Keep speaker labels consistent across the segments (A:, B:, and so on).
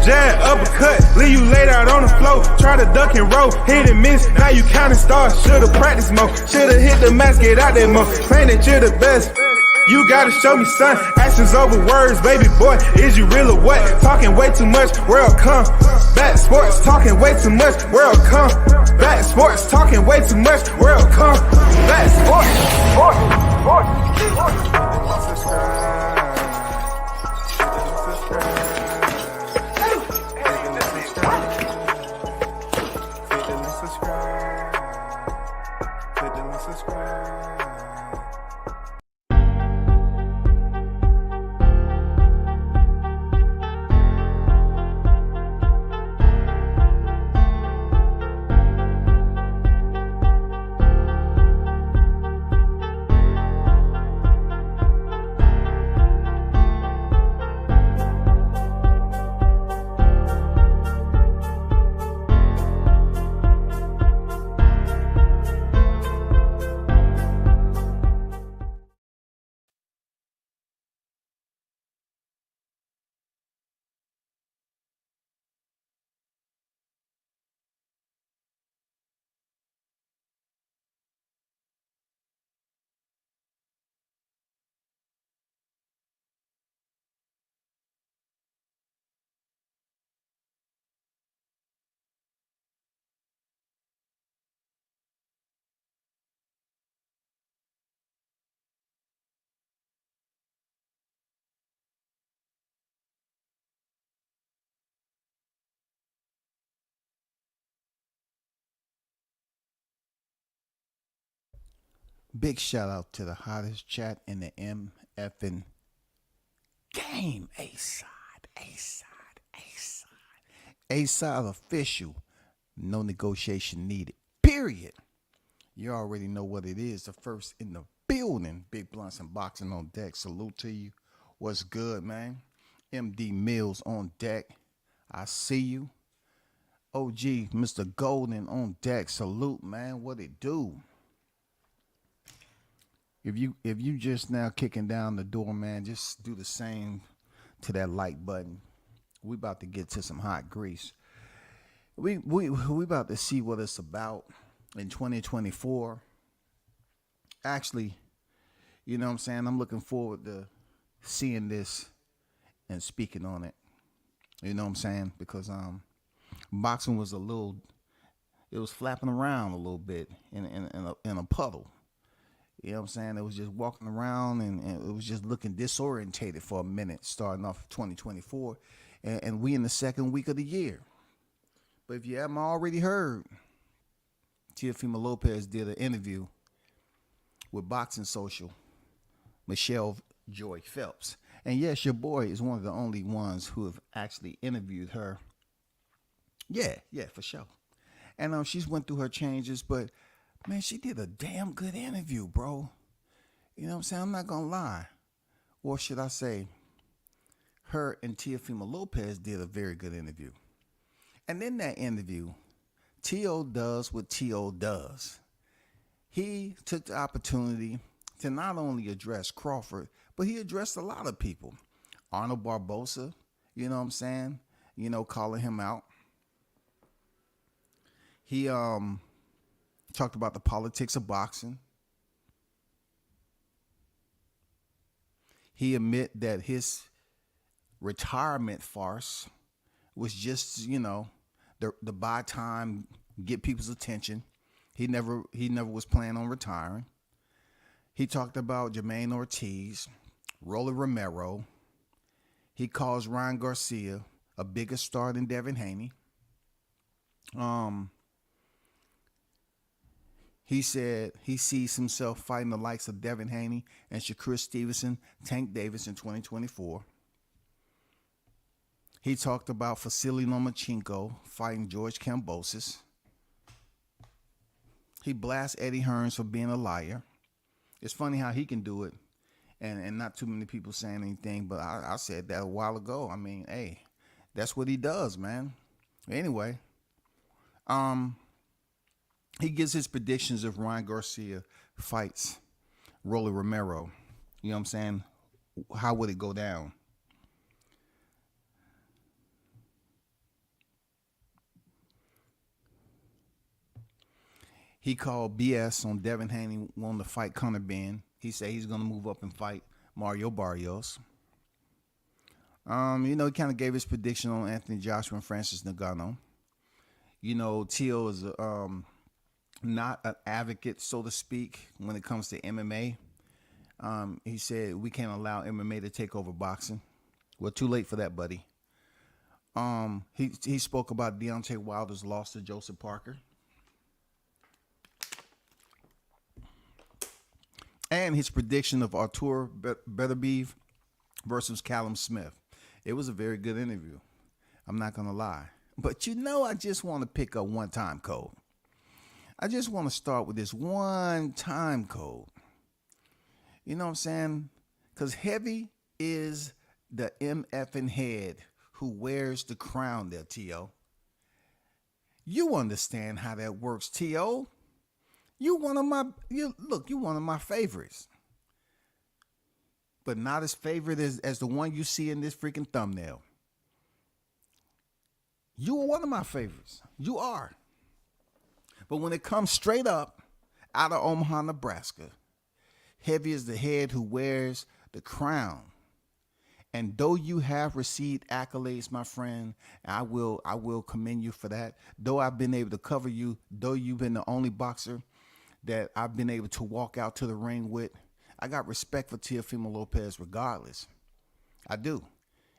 A: jab, uppercut, leave you laid out on the floor. Try to duck and roll, hit and miss, now you counting stars. Should've practiced more, should've hit the mask, get out there more. Claim that you're the best. You gotta show me, son. Actions over words, baby boy. Is you real or what? Talking way too much, world come. Back sports, talking way too much, world come. Back sports, talking way too much, world come. Back
B: Big shout out to the hottest chat in the MFing game. A-side official. No negotiation needed. Period. You already know what it is. The first in the building. Big Blunts and Boxing on deck. Salute to you. What's good, man? MD Mills on deck. I see you. OG Mr. Golden on deck. Salute, man. What it do? If you just now kicking down the door, man, just do the same to that like button. We about to get to some hot grease. We about to see what it's about in 2024. Actually, you know what I'm saying? I'm looking forward to seeing this and speaking on it. You know what I'm saying? Because boxing was it was flapping around a little bit in a puddle. You know what I'm saying? It was just walking around and it was just looking disorientated for a minute, starting off 2024. And we in the second week of the year. But if you haven't already heard, Teofimo Lopez did an interview with Boxing Social, Michelle Joy Phelps. And yes, your boy is one of the only ones who have actually interviewed her. Yeah, for sure. And she's went through her changes, but man, she did a damn good interview, bro. You know what I'm saying? I'm not going to lie. Or should I say, her and Teofimo Lopez did a very good interview. And in that interview, T.O. does what T.O. does. He took the opportunity to not only address Crawford, but he addressed a lot of people. Arnold Barbosa, you know what I'm saying? You know, calling him out. He talked about the politics of boxing. He admit that his retirement farce was just, you know, the buy time, get people's attention. He never was planning on retiring. He talked about Jermaine Ortiz, Rolly Romero. He calls Ryan Garcia a bigger star than Devin Haney. He said he sees himself fighting the likes of Devin Haney and Shakur Stevenson, Tank Davis in 2024. He talked about Vasily Lomachenko fighting George Kambosos. He blasts Eddie Hearns for being a liar. It's funny how he can do it and not too many people saying anything, but I said that a while ago. I mean, hey, that's what he does, man. Anyway, he gives his predictions if Ryan Garcia fights Rolly Romero. You know what I'm saying? How would it go down? He called BS on Devin Haney wanting to fight Conor Ben. He said he's going to move up and fight Mario Barrios. He kind of gave his prediction on Anthony Joshua and Francis Ngannou. Teo is not an advocate, so to speak, when it comes to MMA. He said we can't allow MMA to take over boxing. Well, too late for that, buddy. He spoke about Deontay Wilder's loss to Joseph Parker. And his prediction of Artur Beterbiev versus Callum Smith. It was a very good interview. I'm not going to lie. But I just want to pick up one time code. I just want to start with this one time code. You know what I'm saying? Because heavy is the MFing head who wears the crown there, T.O. You understand how that works, T.O. You one of my favorites. But not as favorite as the one you see in this freaking thumbnail. You are one of my favorites. You are. But when it comes straight up out of Omaha, Nebraska, heavy is the head who wears the crown. And though you have received accolades, my friend, I will commend you for that. Though I've been able to cover you, though you've been the only boxer that I've been able to walk out to the ring with, I got respect for Teofimo Lopez regardless. I do.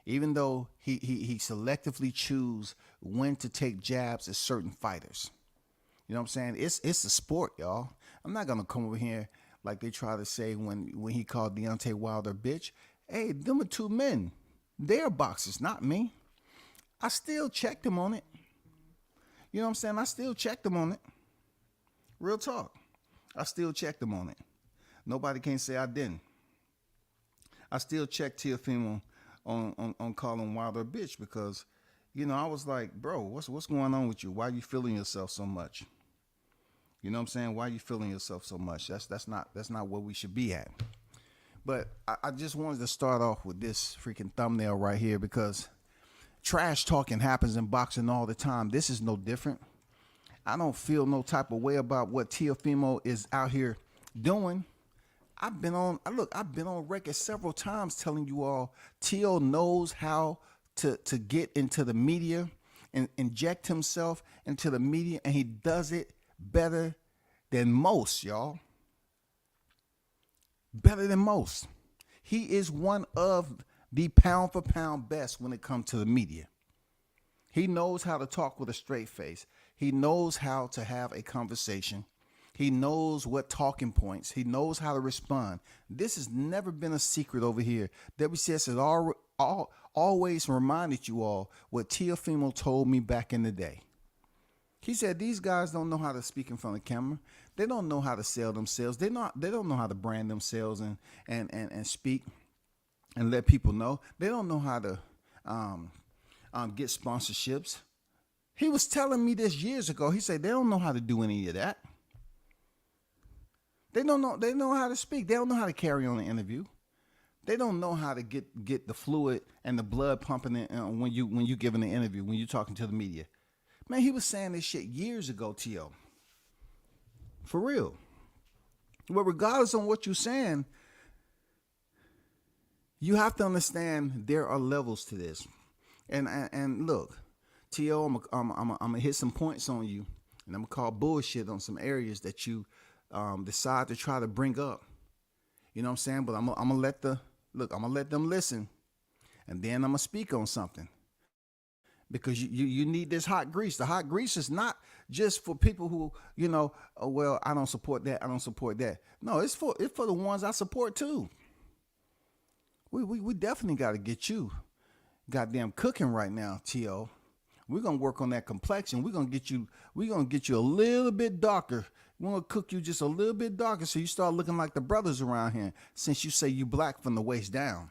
B: Even though he selectively choose when to take jabs at certain fighters. You know what I'm saying? It's a sport, y'all. I'm not going to come over here like they try to say when he called Deontay Wilder a bitch. Hey, them are two men. They're boxers, not me. I still checked them on it. You know what I'm saying? I still checked them on it. Real talk. I still checked them on it. Nobody can say I didn't. I still checked Teofimo on calling Wilder a bitch because, I was like, bro, what's going on with you? Why are you feeling yourself so much? You know what I'm saying? Why are you feeling yourself so much? That's not where we should be at. But I just wanted to start off with this freaking thumbnail right here because trash talking happens in boxing all the time. This is no different. I don't feel no type of way about what Teofimo is out here doing. I've been on record several times telling you all Teo knows how to get into the media and inject himself into the media, and he does it better than most, y'all. Better than most. He is one of the pound for pound best when it comes to the media. He knows how to talk with a straight face. He knows how to have a conversation. He knows what talking points. He knows how to respond. This has never been a secret over here. WCS has always reminded you all what Teofimo told me back in the day. He said these guys don't know how to speak in front of the camera. They don't know how to sell themselves. They don't know how to brand themselves and speak and let people know. They don't know how to get sponsorships. He was telling me this years ago. He said they don't know how to do any of that. They don't know. They know how to speak. They don't know how to carry on an interview. They don't know how to get the fluid and the blood pumping in, when you giving an interview, when you're talking to the media. Man, he was saying this shit years ago, T.O. For real. But regardless of what you're saying, you have to understand there are levels to this. And look, T.O., I'm gonna hit some points on you, and I'm gonna call bullshit on some areas that you decide to try to bring up. You know what I'm saying? But I'm gonna let them listen, and then I'm gonna speak on something. Because you need this hot grease. The hot grease is not just for people who, well, I don't support that. I don't support that. No, it's for the ones I support too. We definitely got to get you goddamn cooking right now, T.O. We're going to work on that complexion. We're going to get you a little bit darker. We're going to cook you just a little bit darker so you start looking like the brothers around here, since you say you black from the waist down.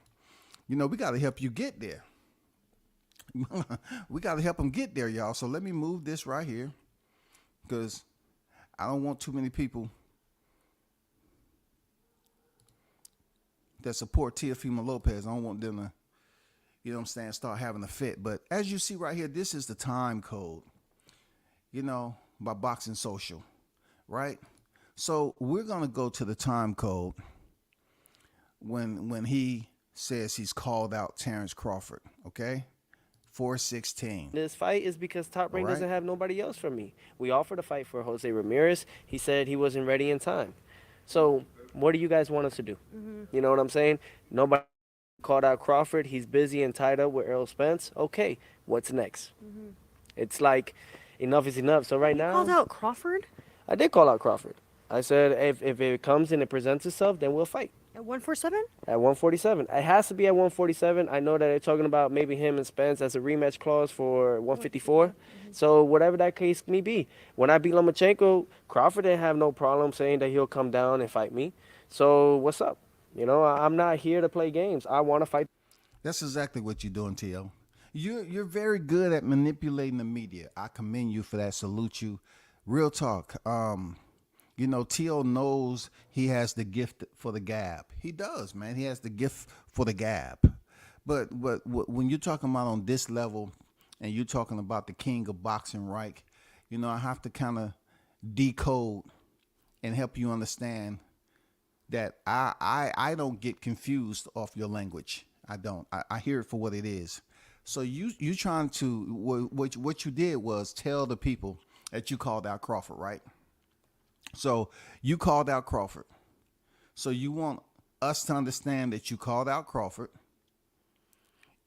B: We got to help you get there. We got to help them get there, y'all. So let me move this right here, because I don't want too many people that support Teofimo Lopez. I don't want them to, start having a fit. But as you see right here, this is the time code, by Boxing Social. right? So we're gonna go to the time code when he says he's called out Terrence Crawford. Okay, 4:16.
C: This fight is because Top
B: All
C: Rank
B: right.
C: doesn't have nobody else for me. We offered a fight for Jose Ramirez. He said he wasn't ready in time. So what do you guys want us to do? You know what I'm saying? Nobody called out Crawford. He's busy and tied up with Errol Spence. Okay, what's next? It's like enough is enough. So right
D: Called
C: now,
D: out Crawford
C: I did call out Crawford. I said if it comes and it presents itself, then we'll fight.
D: at 147.
C: At 147. It has to be at 147. I know that they're talking about maybe him and Spence as a rematch clause for 154. So whatever that case may be. When I beat Lomachenko, Crawford didn't have no problem saying that he'll come down and fight me. So what's up? You know, I'm not here to play games. I want to fight.
B: That's exactly what you're doing, Tio. You're very good at manipulating the media. I commend you for that. Salute you. Real talk. You know, Tio knows he has the gift for the gab. He does, man. He has the gift for the gab. But when you're talking about on this level, and you're talking about the king of boxing, Reich, you know, I have to kind of decode and help you understand that I don't get confused off your language. I don't. I hear it for what it is. So you trying to what you did was tell the people that you called out Crawford, right? So you called out Crawford. So you want us to understand that you called out Crawford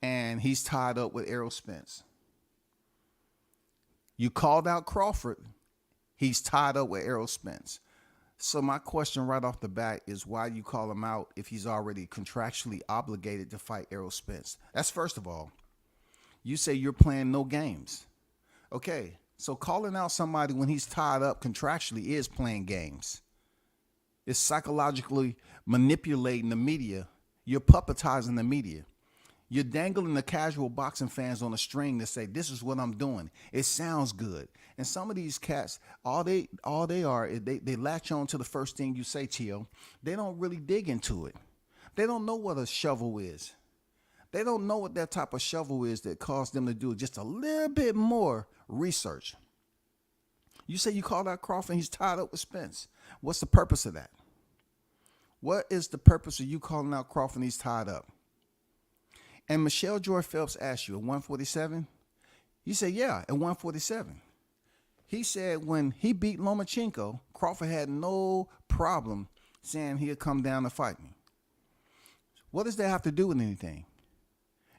B: and he's tied up with Errol Spence. You called out Crawford. He's tied up with Errol Spence. So my question right off the bat is why you call him out if he's already contractually obligated to fight Errol Spence? That's first of all. You say you're playing no games. Okay, so calling out somebody when he's tied up contractually is playing games. It's psychologically manipulating the media. You're puppetizing the media. You're dangling the casual boxing fans on a string to say, this is what I'm doing. It sounds good. And some of these cats, all they are, they latch on to the first thing you say, Tio. They don't really dig into it. They don't know what a shovel is. They don't know what that type of shovel is that caused them to do just a little bit more research. You say you called out Crawford and he's tied up with Spence. What's the purpose of that? What is the purpose of you calling out Crawford and he's tied up? And Michelle Joy Phelps asked you at 147? You said, yeah, at 147. He said when he beat Lomachenko, Crawford had no problem saying he'd come down to fight me. What does that have to do with anything?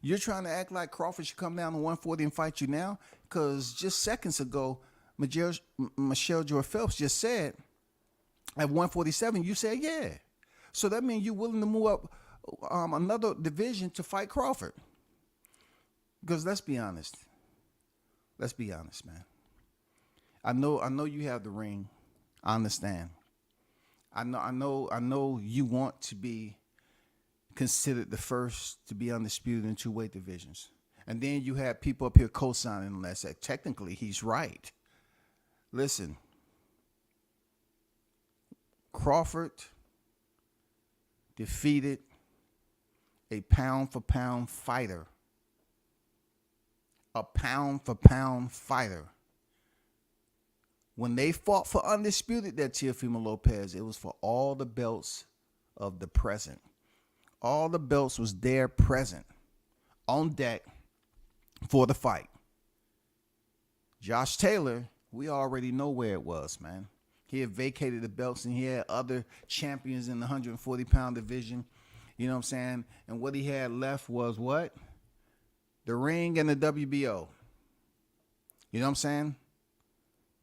B: You're trying to act like Crawford should come down to 140 and fight you now? Because just seconds ago, Michelle Joy Phelps just said at 147, you said, yeah. So that means you're willing to move up another division to fight Crawford. Because let's be honest. Let's be honest, man. I know you have the ring. I understand. I know you want to be considered the first to be undisputed in two weight divisions. And then you have people up here co-signing on that. Say, technically, he's right. Listen, Crawford defeated a pound-for-pound fighter. A pound-for-pound fighter. When they fought for undisputed, that Teofimo Lopez, it was for all the belts of the present. All the belts was there present on deck for the fight. Josh Taylor, we already know where it was, man. He had vacated the belts and he had other champions in the 140-pound division. You know what I'm saying? And what he had left was what? The ring and the WBO. You know what I'm saying?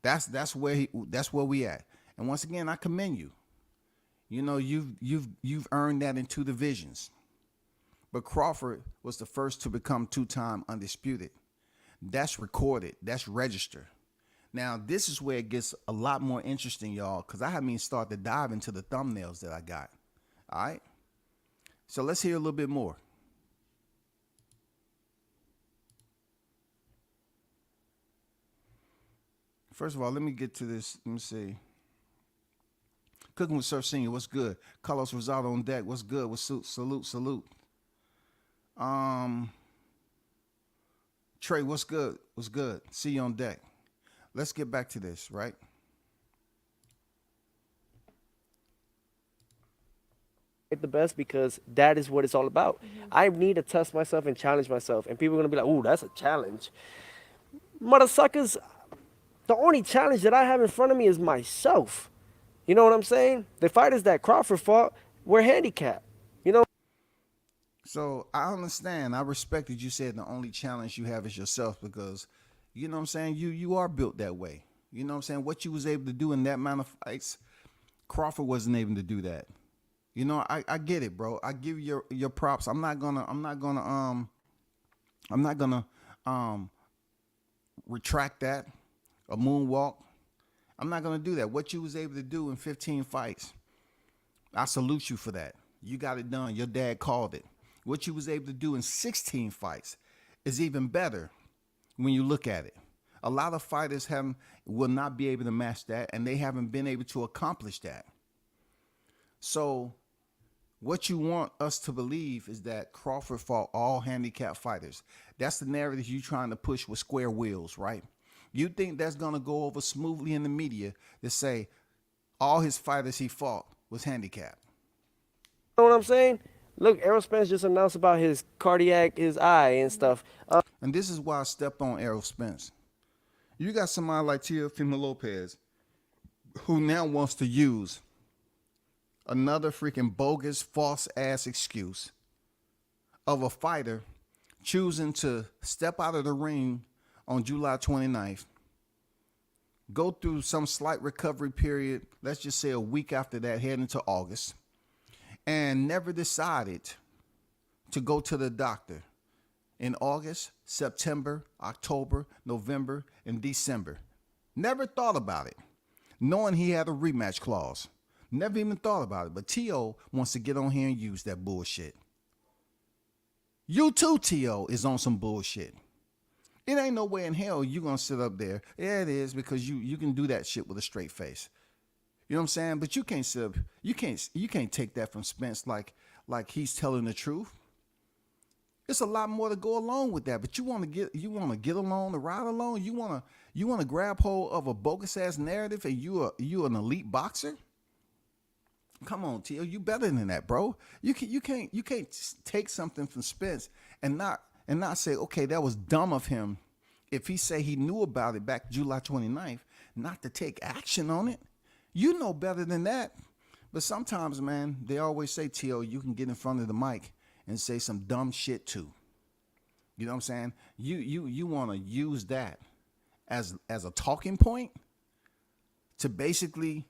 B: That's where we at. And once again, I commend you. You know, you've earned that in two divisions. But Crawford was the first to become two-time undisputed. That's recorded. That's registered. Now, this is where it gets a lot more interesting, y'all, because I haven't even started to dive into the thumbnails that I got. All right? So let's hear a little bit more. First of all, let me get to this. Let me see. Cooking with Surf Senior, what's good? Carlos Rosado on deck, what's good? What's salute. Trey, what's good? What's good? See you on deck. Let's get back to this, right?
C: the best because that is what it's all about. I need to test myself and challenge myself. And people are going to be like, ooh, that's a challenge. Motherfuckers, the only challenge that I have in front of me is myself. You know what I'm saying? The fighters that Crawford fought were handicapped. You know?
B: So I understand. I respect that you said the only challenge you have is yourself because, you know what I'm saying, you are built that way. You know what I'm saying? What you was able to do in that amount of fights, Crawford wasn't able to do that. You know, I get it, bro. I give you your props. I'm not gonna retract that, a moonwalk. I'm not gonna do that. What you was able to do in 15 fights, I salute you for that. You got it done. Your dad called it. What you was able to do in 16 fights is even better when you look at it. A lot of fighters will not be able to match that, and they haven't been able to accomplish that. So what you want us to believe is that Crawford fought all handicapped fighters. That's the narrative you're trying to push with square wheels, right? You think that's going to go over smoothly in the media to say all his fighters he fought was handicapped.
C: You know what I'm saying? Look, Errol Spence just announced about his cardiac, his eye and stuff.
B: And this is why I step on Errol Spence. You got somebody like Teofimo Lopez who now wants to use another freaking bogus, false-ass excuse of a fighter choosing to step out of the ring on July 29th, go through some slight recovery period, let's just say a week after that, head into August, and never decided to go to the doctor in August, September, October, November, and December. Never thought about it, knowing he had a rematch clause. Never even thought about it. But T.O. wants to get on here and use that bullshit. You too, T.O. is on some bullshit. It ain't no way in hell you gonna sit up there. Yeah, it is, because you can do that shit with a straight face. You know what I'm saying? But you can't sit up, you can't take that from Spence like he's telling the truth. It's a lot more to go along with that. But you wanna get along, to ride along, you wanna grab hold of a bogus ass narrative and you an elite boxer? Come on, T.O., you better than that, bro. You can't take something from Spence and not say, okay, that was dumb of him. If he say he knew about it back July 29th, not to take action on it. You know better than that. But sometimes, man, they always say, T.O., you can get in front of the mic and say some dumb shit too. You know what I'm saying? You want to use that as a talking point to basically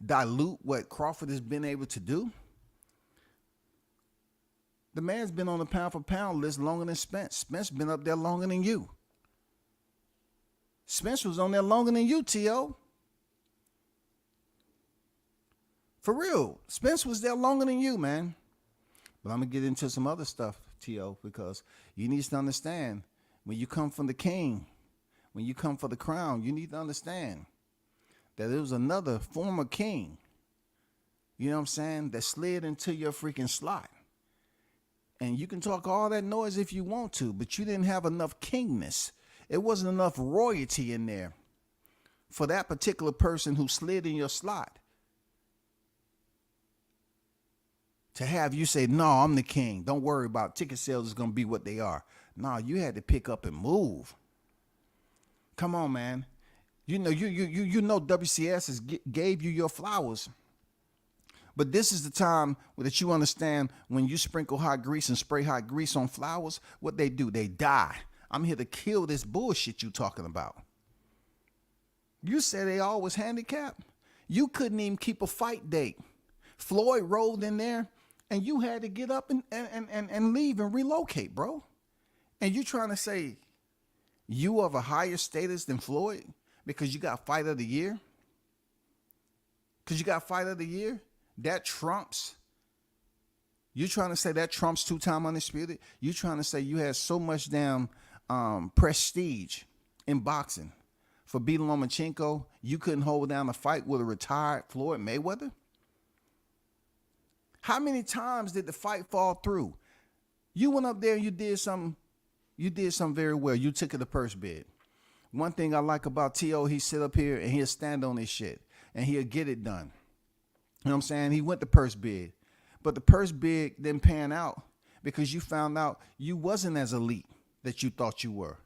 B: dilute what Crawford has been able to do. The man's been on the pound for pound list longer than Spence. Spence been up there longer than you. Spence was on there longer than you, T.O. For real, Spence was there longer than you, man. But I'm going to get into some other stuff, T.O., because you need to understand, when you come from the king, when you come for the crown, you need to understand that there was another former king, you know what I'm saying, that slid into your freaking slot. And you can talk all that noise if you want to, but you didn't have enough kingness. It wasn't enough royalty in there for that particular person who slid in your slot to have you say, no, I'm the king. Don't worry about it. Ticket sales is going to be what they are. No, you had to pick up and move. Come on, man. You know, you know WCS gave you your flowers. But this is the time that you understand when you sprinkle hot grease and spray hot grease on flowers, what they do, they die. I'm here to kill this bullshit you talking about. You said they all was handicapped. You couldn't even keep a fight date. Floyd rolled in there and you had to get up and leave and relocate, bro. And you trying to say you of a higher status than Floyd because you got fight of the year? Because you got fight of the year? That trumps. You trying to say that trumps two-time undisputed? You trying to say you had so much damn prestige in boxing for beating Lomachenko, you couldn't hold down a fight with a retired Floyd Mayweather? How many times did the fight fall through? You went up there and you did something very well. You took it to purse bid. One thing I like about T.O., he sit up here and he'll stand on his shit and he'll get it done. You know what I'm saying? He went to purse bid. but the purse bid didn't pan out because you found out you wasn't as elite that you thought you were.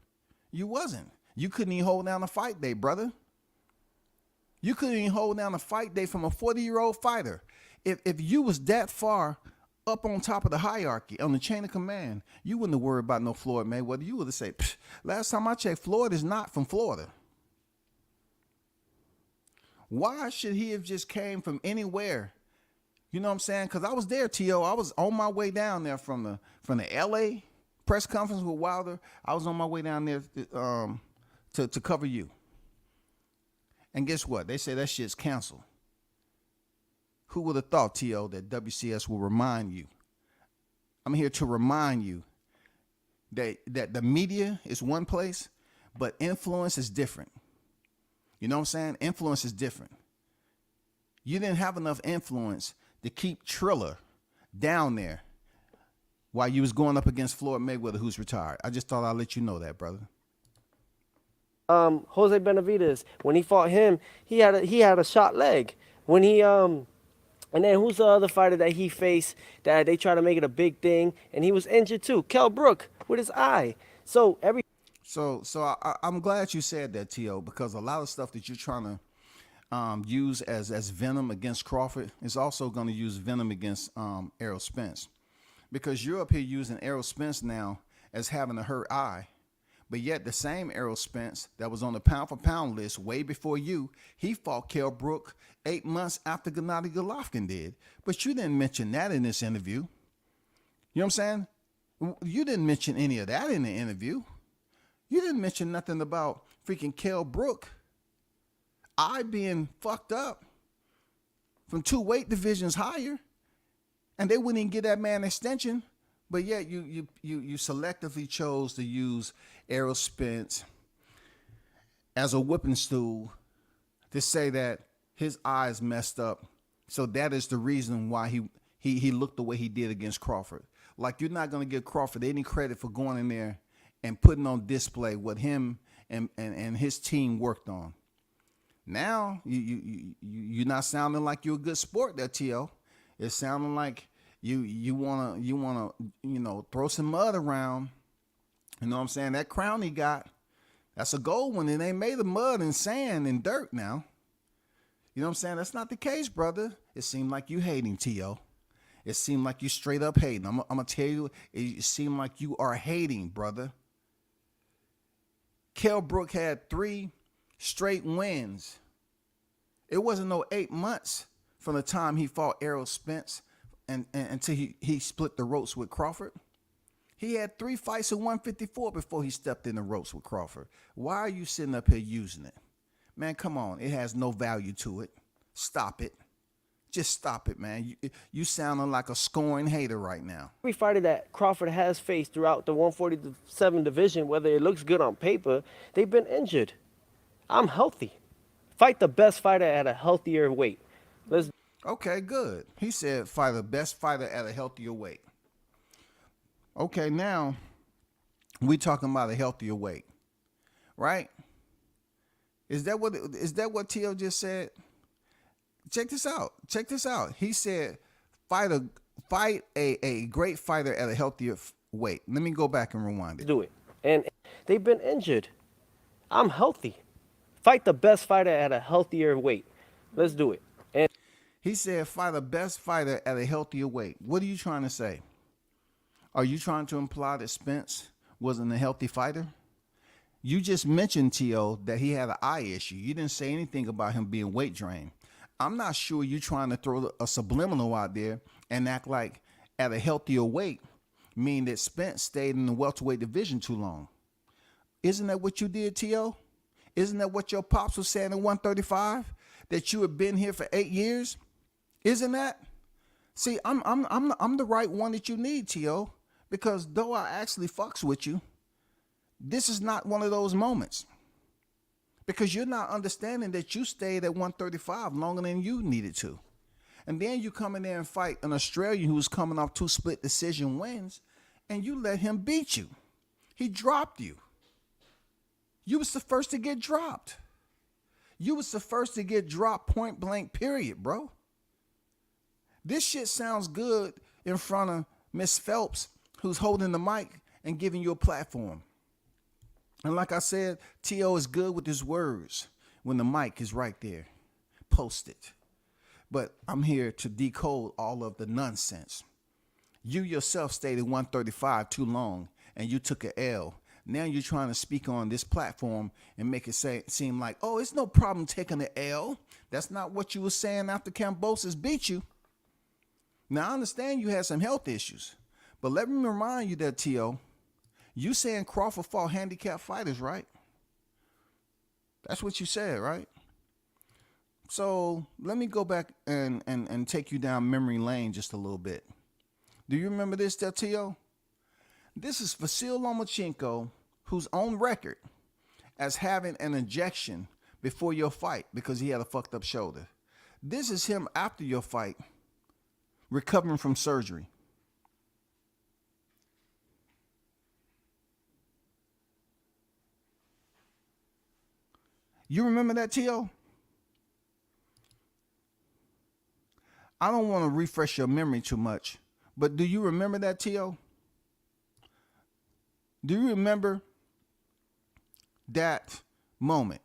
B: You wasn't. You couldn't even hold down a fight day, brother. You couldn't even hold down a fight day from a 40-year-old fighter. If you was that far up on top of the hierarchy, on the chain of command, you wouldn't have worried about no Floyd Mayweather. You would have said, last time I checked, Floyd is not from Florida. Why should he have just came from anywhere? You know what I'm saying? Because I was there, T.O. I was on my way down there from the L.A. press conference with Wilder. I was on my way down there to cover you. And guess what? They say that shit's canceled. Who would have thought, T.O., that WCS will remind you? I'm here to remind you that the media is one place, but influence is different. You know what I'm saying? Influence is different. You didn't have enough influence to keep Triller down there while you was going up against Floyd Mayweather, who's retired. I just thought I'd let you know that, brother.
C: Jose Benavidez, when he fought him, he had a shot leg. When he and then who's the other fighter that he faced that they tried to make it a big thing, and he was injured too? Kell Brook with his eye. So
B: I'm glad you said that, T.O., because a lot of stuff that you're trying to use as venom against Crawford is also going to use venom against Errol Spence, because you're up here using Errol Spence now as having a hurt eye. But yet the same Errol Spence that was on the pound-for-pound list way before you, he fought Kell Brook 8 months after Gennady Golovkin did. But you didn't mention that in this interview. You know what I'm saying? You didn't mention any of that in the interview. You didn't mention nothing about freaking Kell Brook eye being fucked up from 2 weight divisions higher, and they wouldn't even give that man an extension. But yet you selectively chose to use Errol Spence as a whipping stool to say that his eyes messed up. So that is the reason why he looked the way he did against Crawford. Like, you're not going to give Crawford any credit for going in there and putting on display what him and his team worked on. Now you're not sounding like you're a good sport there, T.O. It's sounding like you wanna throw some mud around. You know what I'm saying? That crown he got, that's a gold one, and they made of mud and sand and dirt now. You know what I'm saying? That's not the case, brother. It seemed like you hating, T.O. It seemed like you straight up hating. I'm gonna tell you, it seemed like you are hating, brother. Kell Brook had 3 straight wins. It wasn't no 8 months from the time he fought Errol Spence and until he split the ropes with Crawford. He had 3 fights at 154 before he stepped in the ropes with Crawford. Why are you sitting up here using it? Man, come on. It has no value to it. Stop it. Just stop it, man. You sounding like a scoring hater right now.
C: Every fighter that Crawford has faced throughout the 147 division, whether it looks good on paper, they've been injured. I'm healthy. Fight the best fighter at a healthier weight.
B: Okay, good. He said fight the best fighter at a healthier weight. Okay, now we talking about a healthier weight, right? Is that what T.O. just said? Check this out. He said fight a great fighter at a healthier weight. Let me go back and rewind it.
C: Do it. And they've been injured. I'm healthy. Fight the best fighter at a healthier weight. Let's do it. And
B: he said fight the best fighter at a healthier weight. What are you trying to say? Are you trying to imply that Spence wasn't a healthy fighter? You just mentioned, T.O., that he had an eye issue. You didn't say anything about him being weight drained. I'm not sure you're trying to throw a subliminal out there and act like at a healthier weight, meaning that Spence stayed in the welterweight division too long. Isn't that what you did, T.O.? Isn't that what your pops was saying at 135? That you had been here for 8 years? Isn't that? See, I'm the right one that you need, T.O., because though I actually fucks with you, this is not one of those moments. Because you're not understanding that you stayed at 135 longer than you needed to. And then you come in there and fight an Australian who's coming off 2 split decision wins, and you let him beat you. He dropped you. You was the first to get dropped. You was the first to get dropped point blank, period, bro. This shit sounds good in front of Miss Phelps, who's holding the mic and giving you a platform. And like I said, T.O. is good with his words when the mic is right there. Post it. But I'm here to decode all of the nonsense. You yourself stated 135 too long, and you took an L. Now you're trying to speak on this platform and make it seem like, oh, it's no problem taking an L. That's not what you were saying after Kambosos beat you. Now, I understand you had some health issues, but let me remind you that, T.O., you saying Crawford fought handicap fighters, right? That's what you said, right? So let me go back and take you down memory lane just a little bit. Do you remember this, T.O.? This is Vasil Lomachenko, who's on record as having an injection before your fight because he had a fucked up shoulder. This is him after your fight, recovering from surgery. You remember that, T.O.? I don't want to refresh your memory too much, but do you remember that, T.O.? Do you remember that moment?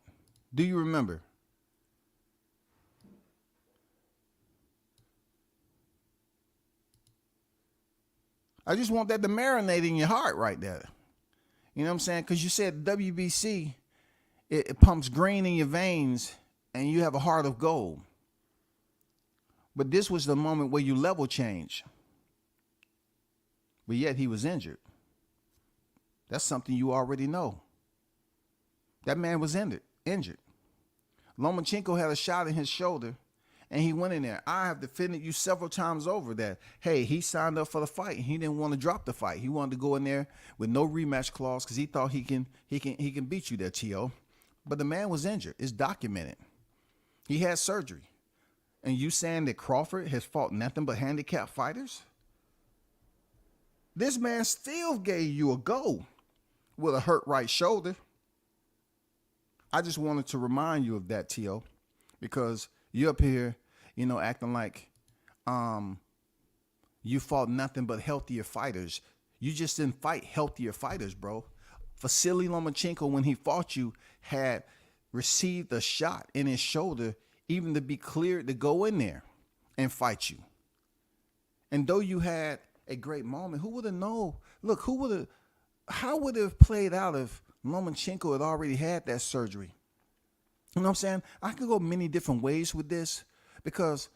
B: Do you remember? I just want that to marinate in your heart right there. You know what I'm saying? Because you said WBC, it pumps green in your veins and you have a heart of gold. But this was the moment where you level change. But yet he was injured. That's something you already know. That man was injured. Lomachenko had a shot in his shoulder, and he went in there. I have defended you several times over that, hey, he signed up for the fight, and he didn't want to drop the fight. He wanted to go in there with no rematch clause because he thought he can beat you there, T.O. But the man was injured. It's documented. He had surgery. And you saying that Crawford has fought nothing but handicap fighters? This man still gave you a go with a hurt right shoulder. I just wanted to remind you of that, T.O., because you up here, acting like you fought nothing but healthier fighters. You just didn't fight healthier fighters, bro. Vasily Lomachenko, when he fought you, had received a shot in his shoulder even to be cleared to go in there and fight you. And though you had a great moment, who would have known? Look, how would it have played out if Lomachenko had already had that surgery? You know what I'm saying? I could go many different ways with this because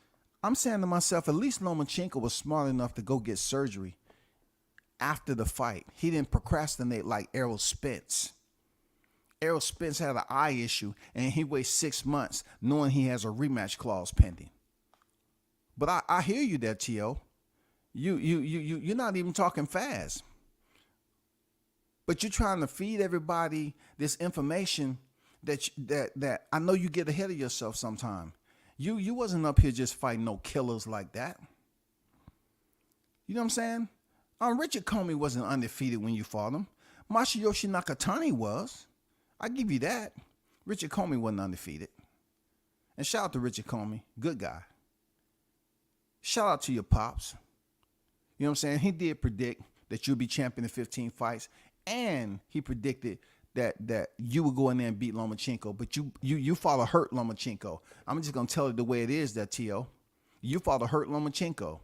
B: I'm saying to myself, at least Lomachenko was smart enough to go get surgery after the fight. He didn't procrastinate like Errol Spence. Errol Spence had an eye issue and he waits 6 months knowing he has a rematch clause pending. But I hear you there, T.O. You're not even talking fast. But you're trying to feed everybody this information that I know you get ahead of yourself sometime. You wasn't up here just fighting no killers like that. You know what I'm saying? Richard Comey wasn't undefeated when you fought him. Masayoshi Nakatani was. I give you that. Richard Comey wasn't undefeated. And shout out to Richard Comey. Good guy. Shout out to your pops. You know what I'm saying? He did predict that you'll be champion in 15 fights. And he predicted that you would go in there and beat Lomachenko. But you fought a hurt Lomachenko. I'm just going to tell you the way it is, that T.O. You fought a hurt Lomachenko.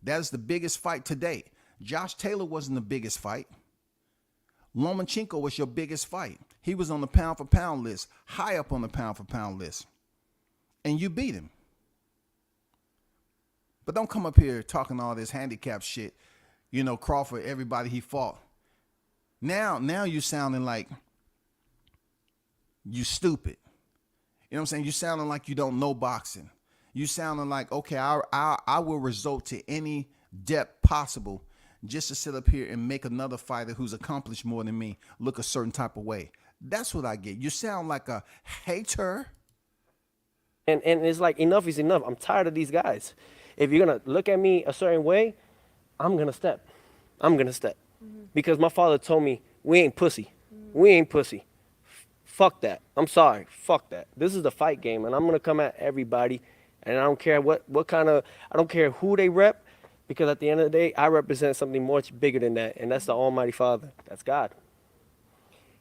B: That is the biggest fight to date. Josh Taylor wasn't the biggest fight. Lomachenko was your biggest fight. He was on the pound-for-pound list, high up on the pound-for-pound list. And you beat him. But don't come up here talking all this handicap shit. Crawford, everybody he fought. Now you sounding like you stupid. You know what I'm saying? You sounding like you don't know boxing. You sounding like, okay, I will resort to any depth possible just to sit up here and make another fighter who's accomplished more than me look a certain type of way. That's what I get. You sound like a hater.
C: And it's like, enough is enough. I'm tired of these guys. If you're going to look at me a certain way, I'm going to step. Because my father told me, we ain't pussy. We ain't pussy. Fuck that. I'm sorry. Fuck that. This is the fight game, and I'm going to come at everybody And I don't care what kind of, I don't care who they rep, because at the end of the day, I represent something much bigger than that, and that's the Almighty Father. That's God.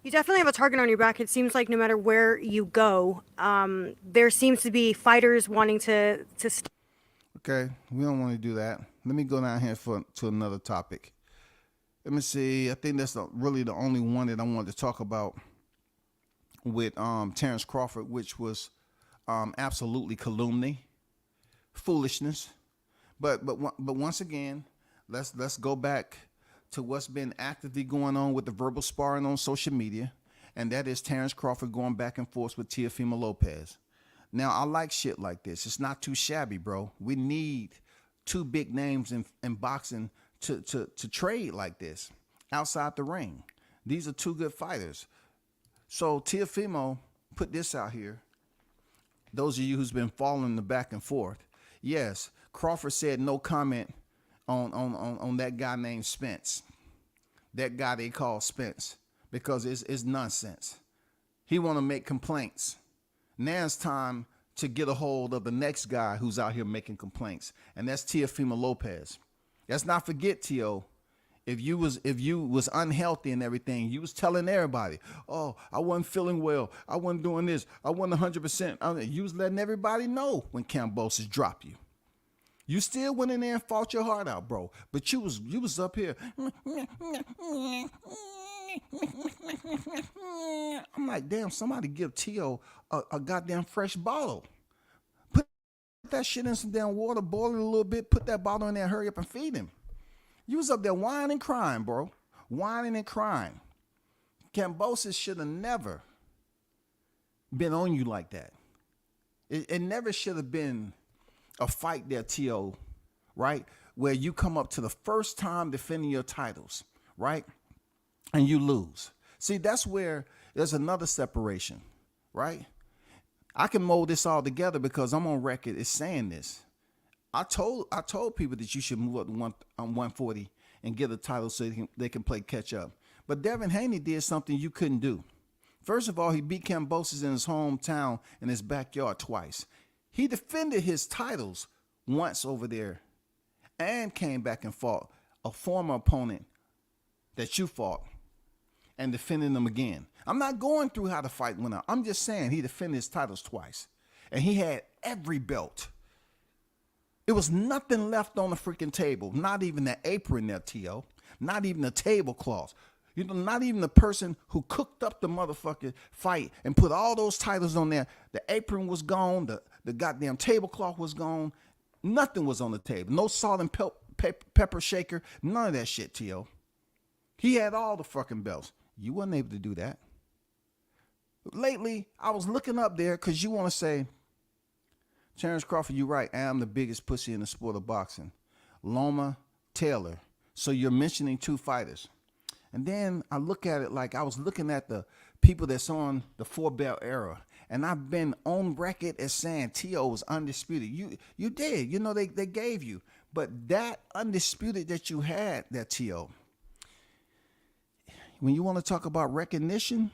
D: You definitely have a target on your back. It seems like no matter where you go, there seems to be fighters wanting to.
B: Okay, we don't want to do that. Let me go down here to another topic. Let me see. I think that's really the only one that I wanted to talk about with Terrence Crawford, which was absolutely calumny, foolishness. But once again, let's go back to what's been actively going on with the verbal sparring on social media, and that is Terrence Crawford going back and forth with Teofimo Lopez. Now, I like shit like this. It's not too shabby, bro. We need two big names in boxing to trade like this outside the ring. These are two good fighters. So Teofimo put this out here. Those of you who's been following the back and forth. Yes, Crawford said no comment on that guy named Spence. That guy they call Spence, because it's nonsense. He want to make complaints. Now it's time to get a hold of the next guy who's out here making complaints, and that's Teofimo Lopez. Let's not forget, Teo, if you was unhealthy and everything, you was telling everybody, oh, I wasn't feeling well, I wasn't doing this, I wasn't 100%. You was letting everybody know when Kambosos dropped you. You still went in there and fought your heart out, bro. But you was up here. I'm like, damn, somebody give Teo a goddamn fresh bottle. Put that shit in some damn water, boil it a little bit, put that bottle in there, hurry up and feed him. You was up there whining and crying, bro. Whining and crying. Kambosos should have never been on you like that. It never should have been a fight there, Teo, right? Where you come up to the first time defending your titles, right? And you lose. See, that's where there's another separation, right? I can mold this all together because I'm on record as saying this. I told people that you should move up to 140 and get a title so they can play catch up. But Devin Haney did something you couldn't do. First of all, he beat Kambosos in his hometown in his backyard twice. He defended his titles once over there and came back and fought a former opponent that you fought and defended them again. I'm not going through how the fight went out. I'm just saying he defended his titles twice. And he had every belt. It was nothing left on the freaking table. Not even the apron there, Teo. Not even the tablecloth. You know, not even the person who cooked up the motherfucking fight and put all those titles on there. The apron was gone. The goddamn tablecloth was gone. Nothing was on the table. No salt and pepper shaker. None of that shit, Teo. He had all the fucking belts. You wasn't able to do that. Lately, I was looking up there because you want to say, Terrence Crawford, you're right. I am the biggest pussy in the sport of boxing. Loma, Taylor. So you're mentioning two fighters. And then I look at it like I was looking at the people that's on the four-belt era. And I've been on record as saying Teo was undisputed. You did. You know, they gave you. But that undisputed that you had, that Teo, when you want to talk about recognition,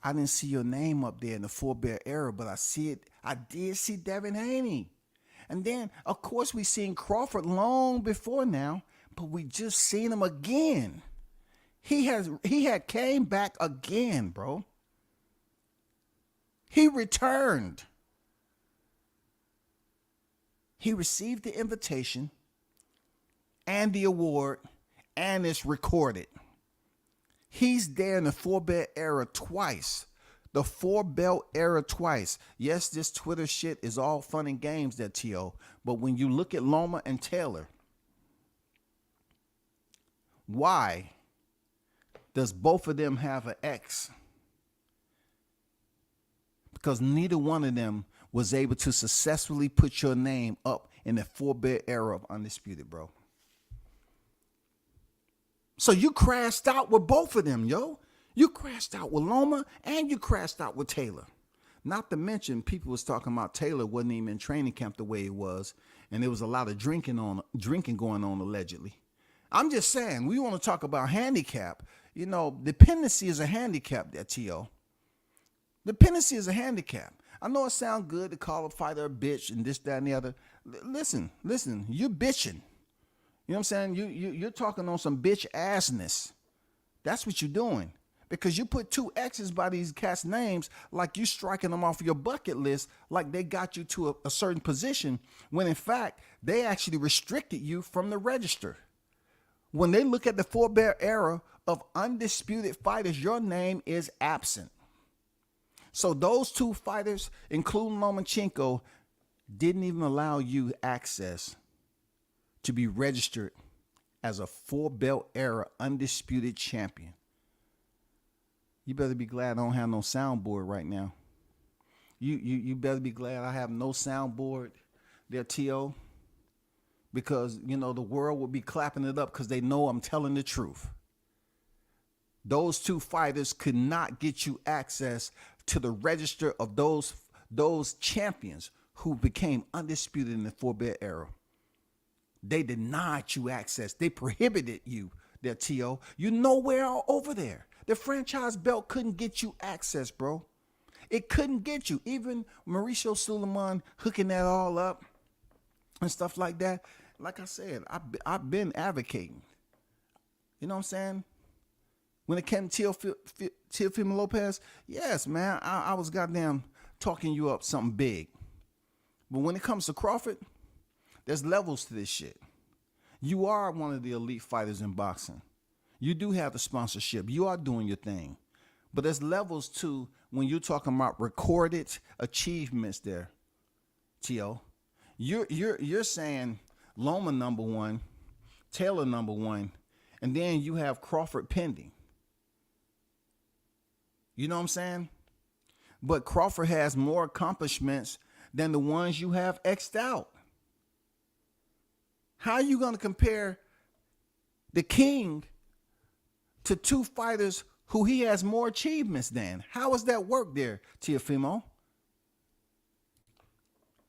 B: I didn't see your name up there in the four-belt era, but I see it. I did see Devin Haney. And then, of course, we seen Crawford long before now, but we just seen him again. He had came back again, bro. He returned. He received the invitation and the award, and it's recorded. He's there in the four-belt era twice. The four-belt era twice. Yes, this Twitter shit is all fun and games, that Teo. But when you look at Loma and Taylor, why does both of them have an X? Because neither one of them was able to successfully put your name up in the four-belt era of Undisputed, bro. So you crashed out with both of them, yo. You crashed out with Loma and you crashed out with Taylor. Not to mention, people was talking about Taylor wasn't even in training camp the way it was, and there was a lot of drinking going on allegedly. I'm just saying, we want to talk about handicap. You know, dependency is a handicap, that Teo. Dependency is a handicap. I know it sounds good to call a fighter a bitch and this, that, and the other. Listen, you're bitching. You know what I'm saying? You're talking on some bitch assness. That's what you're doing. Because you put 2 X's by these cats' names like you striking them off your bucket list like they got you to a certain position, when in fact, they actually restricted you from the register. When they look at the forebear era of undisputed fighters, your name is absent. So those 2 fighters, including Lomachenko, didn't even allow you access to be registered as a 4-belt era undisputed champion. You better be glad I don't have no soundboard right now. You better be glad I have no soundboard there, T.O., because, you know, the world will be clapping it up because they know I'm telling the truth. Those 2 fighters could not get you access to the register of those champions who became undisputed in the 4-belt era. They denied you access. They prohibited you there, T.O. You nowhere over there. The franchise belt couldn't get you access, bro. It couldn't get you. Even Mauricio Suleiman hooking that all up and stuff like that. Like I said, I've been advocating. You know what I'm saying? When it came to Teofimo Lopez, yes, man, I was goddamn talking you up something big. But when it comes to Crawford, there's levels to this shit. You are one of the elite fighters in boxing. You do have the sponsorship. You are doing your thing. But there's levels to when you're talking about recorded achievements there, T.O. You're saying Loma number 1, Taylor number 1, and then you have Crawford pending. You know what I'm saying? But Crawford has more accomplishments than the ones you have X'd out. How are you going to compare the king to 2 fighters who he has more achievements than? How does that work there, Teofimo?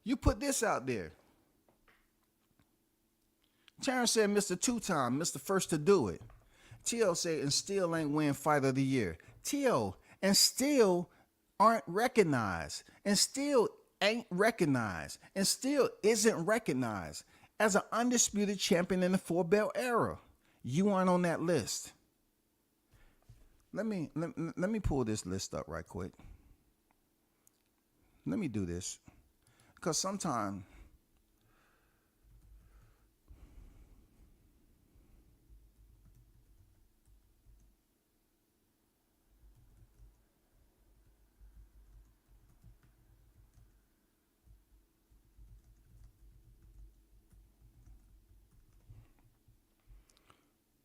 B: You put this out there. Terrence said Mr. 2-time, Mr. First to do it. T.O. said, and still ain't win fight of the year. T.O. and still aren't recognized, and still ain't recognized, and still isn't recognized as an undisputed champion in the 4-belt era. You aren't on that list. Let me pull this list up right quick. Let me do this. Because sometimes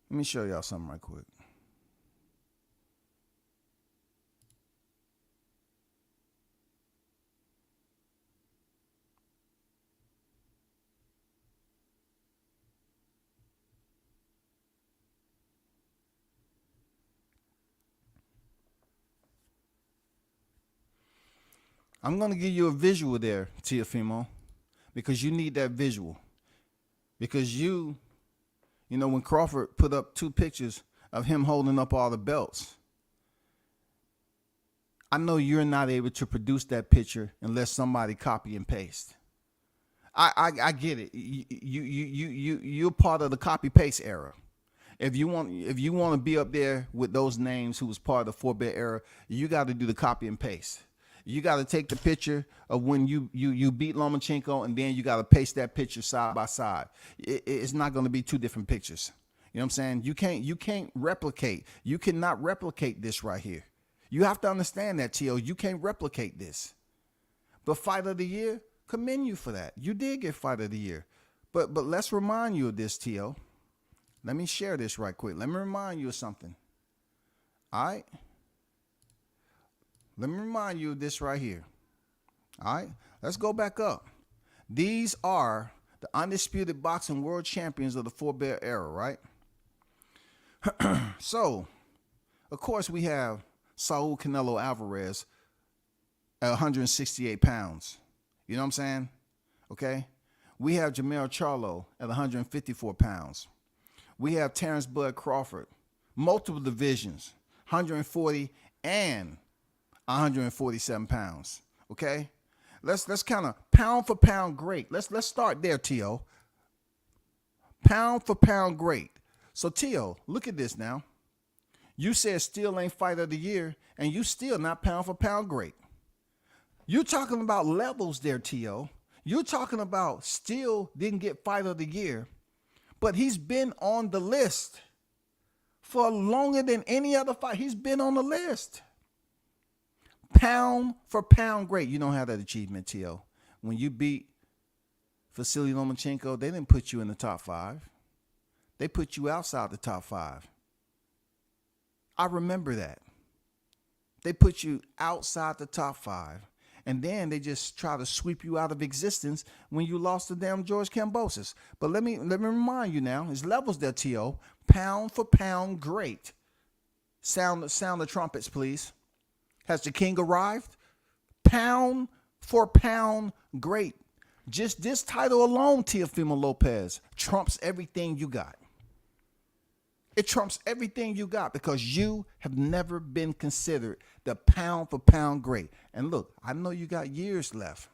B: let me show y'all something right quick. I'm going to give you a visual there, Teofimo, because you need that visual. Because you know, when Crawford put up 2 pictures of him holding up all the belts, I know you're not able to produce that picture unless somebody copy and paste. I get it. You're part of the copy paste era. If you want to be up there with those names who was part of the 4-belt era, you got to do the copy and paste. You got to take the picture of when you beat Lomachenko, and then you got to paste that picture side by side. It's not going to be 2 different pictures. You know what I'm saying? You can't replicate. You cannot replicate this right here. You have to understand that, T.O. You can't replicate this. But fight of the year, commend you for that. You did get fight of the year. But let's remind you of this, T.O. Let me share this right quick. Let me remind you of something. All right? Let me remind you of this right here. All right, let's go back up. These are the undisputed boxing world champions of the 4-belt era, right? So, of course, we have Saul Canelo Alvarez at 168 pounds. You know what I'm saying? Okay. We have Jermell Charlo at 154 pounds. We have Terrence Bud Crawford, multiple divisions, 140 and 147 pounds. Okay. Let's kind of pound for pound great. Let's start there, Tio. Pound for pound great. So Tio, look at this now. You said still ain't fight of the year, and you still not pound for pound great. You're talking about levels there, Tio. You're talking about still didn't get fight of the year, but he's been on the list for longer than any other fight. He's been on the list. Pound for pound great. You don't have that achievement, Tio. When you beat Vasily Lomachenko, they didn't put you in the top 5. They put you outside the top 5. I remember that. They put you outside the top 5. And then they just try to sweep you out of existence when you lost to damn George Kambosos. But let me remind you now, his levels there, T.O. Pound for pound great. Sound the trumpets, please. Has the king arrived? Pound for pound great. Just this title alone, Teofimo Lopez, trumps everything you got. It trumps everything you got because you have never been considered the pound for pound great. And look, I know you got years left,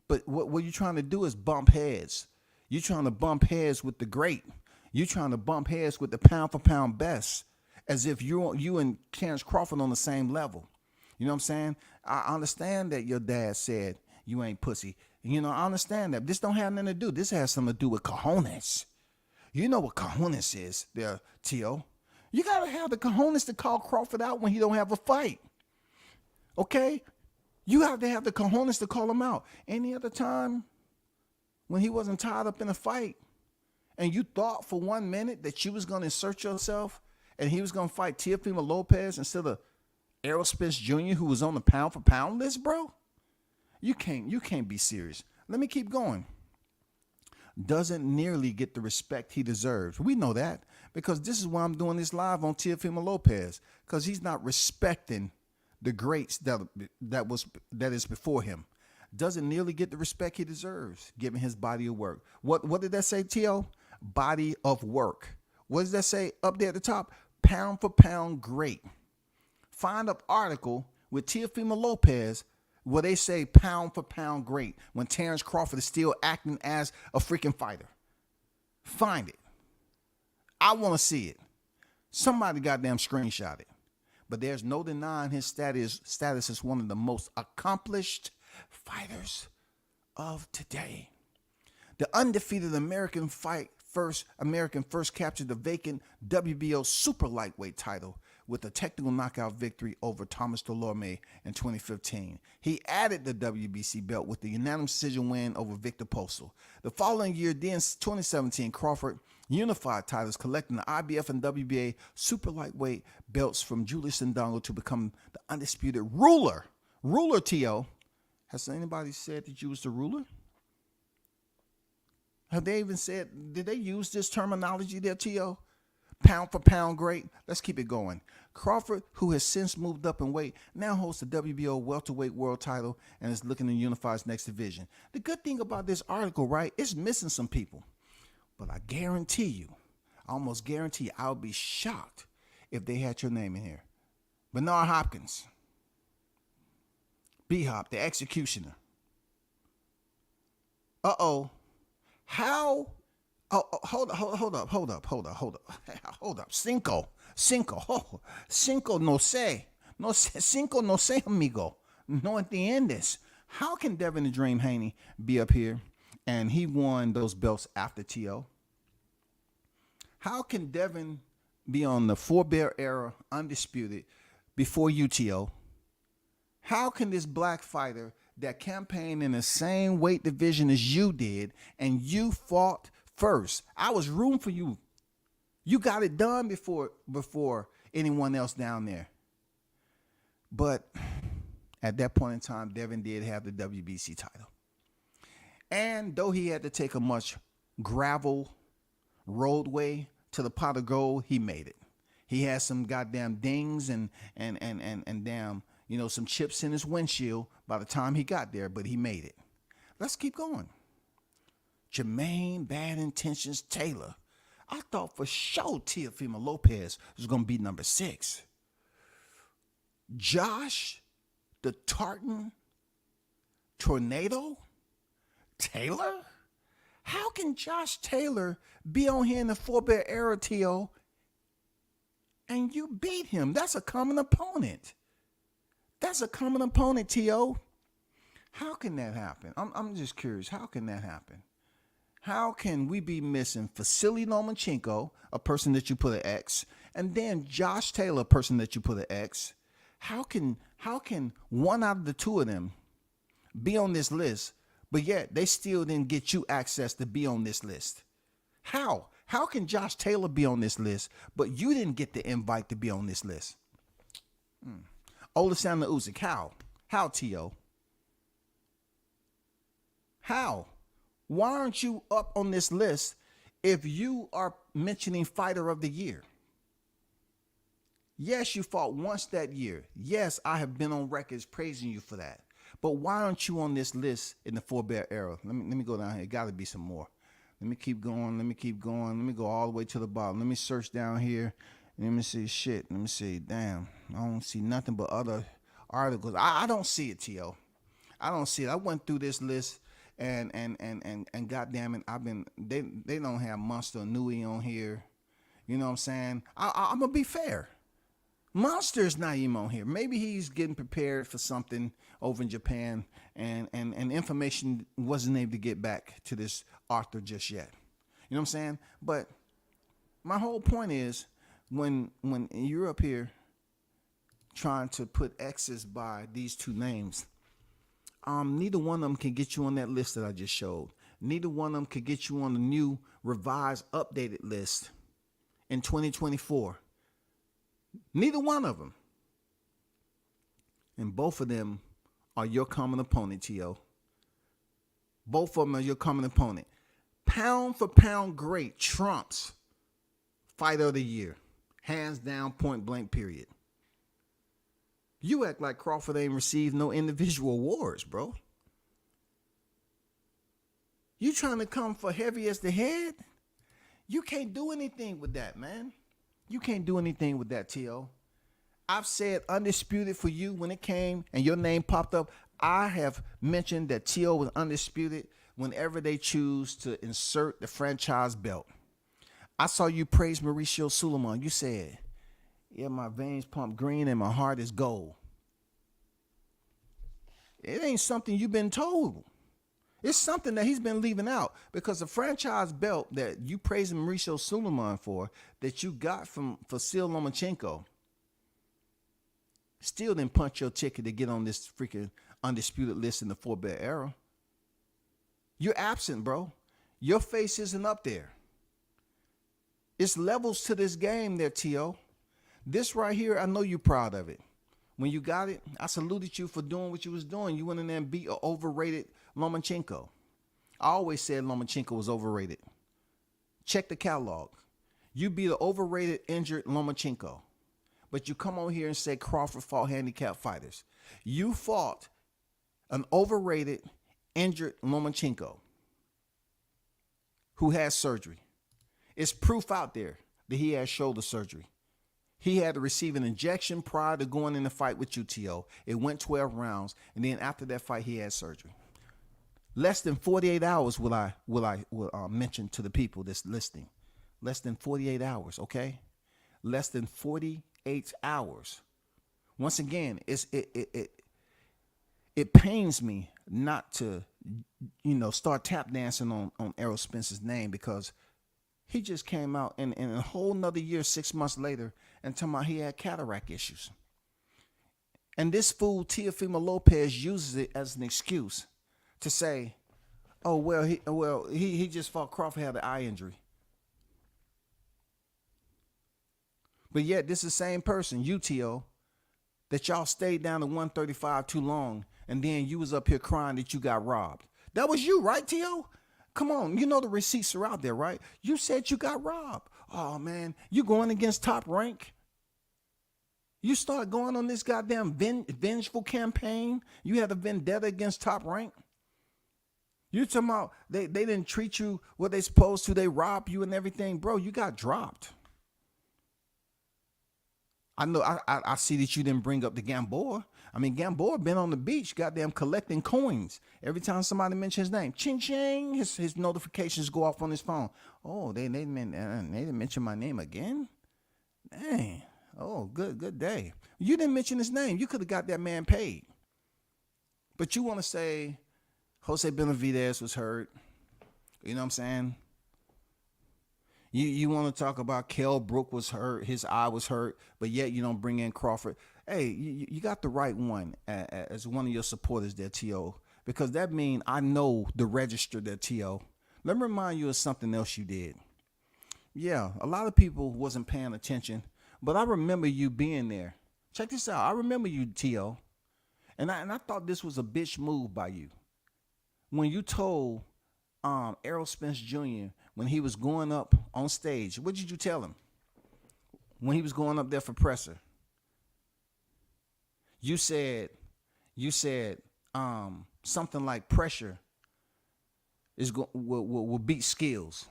B: but what you're trying to do is bump heads. You're trying to bump heads with the great. You're trying to bump heads with the pound for pound best, as if you and Terence Crawford on the same level. You know what I'm saying? I understand that your dad said you ain't pussy. You know, I understand that. This don't have nothing to do. This has something to do with cojones. You know what cojones is there, Tio. You got to have the cojones to call Crawford out when he don't have a fight. Okay? You have to have the cojones to call him out. Any other time when he wasn't tied up in a fight and you thought for 1 minute that you was going to insert yourself and he was going to fight Teofimo Lopez instead of Errol Spence Jr., who was on the pound for pound list, bro? You can't be serious. Let me keep going. Doesn't nearly get the respect he deserves. We know that because this is why I'm doing this live on Teofimo Lopez, because he's not respecting the greats that is before him. Doesn't nearly get the respect he deserves given his body of work. What did that say, Tio? Body of work. What does that say up there at the top? Pound for pound great. Find an article with Teofimo Lopez where they say pound for pound great when Terence Crawford is still acting as a freaking fighter. Find it. I want to see it. Somebody goddamn screenshot it. But there's no denying his status as one of the most accomplished fighters of today. The undefeated American first captured the vacant WBO super lightweight title with a technical knockout victory over Thomas Delorme in 2015. He added the WBC belt with the unanimous decision win over Victor Postal. The following year, then 2017, Crawford unified titles, collecting the IBF and WBA super lightweight belts from Julius Ndongo to become the undisputed ruler. Ruler, T.O. Has anybody said that you was the ruler? Have they even said, did they use this terminology there, T.O.? Pound for pound great. Let's keep it going. Crawford, who has since moved up in weight, now holds the WBO welterweight world title and is looking to unify his next division. The good thing about this article, right, it's missing some people. But I guarantee you, I almost guarantee you, I would be shocked if they had your name in here. Bernard Hopkins. B-Hop, the executioner. Uh-oh. How? Oh, hold up. Cinco, no sé, amigo. No entiendes. How can Devin the Dream Haney be up here and he won those belts after T.O.? How can Devin be on the forebear era, undisputed, before you, T.O.? How can this black fighter that campaigned in the same weight division as you did and you fought first? I was rooting for you. You got it done before anyone else down there. But at that point in time, Devin did have the WBC title. And though he had to take a much gravel roadway to the pot of gold, he made it. He had some goddamn dings and damn, some chips in his windshield by the time he got there, but he made it. Let's keep going. Jermaine Bad Intentions Taylor. I thought for sure Teofimo Lopez was going to be number 6. Josh the Tartan Tornado? Taylor? How can Josh Taylor be on here in the four-bear era, T.O., and you beat him? That's a common opponent. That's a common opponent, T.O. How can that happen? I'm just curious. How can that happen? How can we be missing Vasily Lomachenko, a person that you put an X, and then Josh Taylor, a person that you put an X? How can one out of the two of them be on this list, but yet they still didn't get you access to be on this list? How? How can Josh Taylor be on this list, but you didn't get the invite to be on this list? Oleksandr Usyk, how? How, T.O.? How? Why aren't you up on this list if you are mentioning Fighter of the Year? Yes, you fought once that year. Yes, I have been on records praising you for that. But why aren't you on this list in the four-bear era? Let me go down here. It got to be some more. Let me keep going. Let me keep going. Let me go all the way to the bottom. Let me search down here. Let me see shit. Let me see. Damn. I don't see nothing but other articles. I don't see it, T.O. I don't see it. I went through this list and goddamn it, they don't have Monster Nui on here. You know what I'm saying? I'm gonna be fair. Monster's not even on here. Maybe he's getting prepared for something over in Japan, and information wasn't able to get back to this Arthur just yet. You know what I'm saying? But my whole point is, when you're up here trying to put X's by these two names, neither one of them can get you on that list that I just showed. Neither one of them could get you on the new, revised, updated list in 2024. Neither one of them. And both of them are your common opponent, T.O. Both of them are your common opponent. Pound for pound great trumps Fighter of the Year. Hands down, point blank, period. You act like Crawford ain't received no individual awards, bro. You trying to come for heavy as the head? You can't do anything with that, man. You can't do anything with that, T.O. I've said undisputed for you when it came and your name popped up. I have mentioned that T.O. was undisputed whenever they choose to insert the franchise belt. I saw you praise Mauricio Suleiman. You said, yeah, my veins pump green and my heart is gold. It ain't something you've been told. It's something that he's been leaving out, because the franchise belt that you praising Mauricio Suleiman for, that you got from Vasily Lomachenko, still didn't punch your ticket to get on this freaking undisputed list in the four-bear era. You're absent, bro. Your face isn't up there. It's levels to this game there, T.O. This right here, I know you're proud of it. When you got it, I saluted you for doing what you was doing. You went in there and beat an overrated Lomachenko. I always said Lomachenko was overrated. Check the catalog. You beat an overrated, injured Lomachenko. But you come on here and say Crawford fought handicap fighters. You fought an overrated, injured Lomachenko who had surgery. It's proof out there that he had shoulder surgery. He had to receive an injection prior to going in the fight with UTO. It went 12 rounds, and then after that fight, he had surgery. Less than 48 hours will I mention to the people that's listening. Less than 48 hours, okay? Less than 48 hours. Once again, it pains me not to, start tap dancing on Errol Spence's name, because he just came out in a whole nother year, 6 months later, and talking about he had cataract issues. And this fool, Teofimo Lopez, uses it as an excuse to say, oh, he just fought Crawford, had an eye injury. But yet, this is the same person, UTO, that y'all stayed down to 135 too long, and then you was up here crying that you got robbed. That was you, right, T.O.? Come on, you know the receipts are out there, right? You said you got robbed. Oh, man, you going against Top Rank? You start going on this goddamn vengeful campaign? You had a vendetta against Top Rank? You talking about they didn't treat you what they supposed to, they robbed you and everything. Bro, you got dropped. I know. I see that you didn't bring up the Gamboa. I mean, Gamboa been on the beach, goddamn, collecting coins. Every time somebody mentions his name, ching ching, his notifications go off on his phone. Oh, they didn't mention my name again. Dang. Oh, good day. You didn't mention his name. You could have got that man paid. But you want to say Jose Benavidez was hurt. You know what I'm saying? You want to talk about Kell Brook was hurt, his eye was hurt, but yet you don't bring in Crawford. Hey, you got the right one as one of your supporters there, T.O., because that means I know the register there, T.O. Let me remind you of something else you did. Yeah, a lot of people wasn't paying attention, but I remember you being there. Check this out. I remember you, T.O., and I thought this was a bitch move by you. When you told Errol Spence Jr., when he was going up on stage, what did you tell him? When he was going up there for presser, you said something like pressure will beat skills.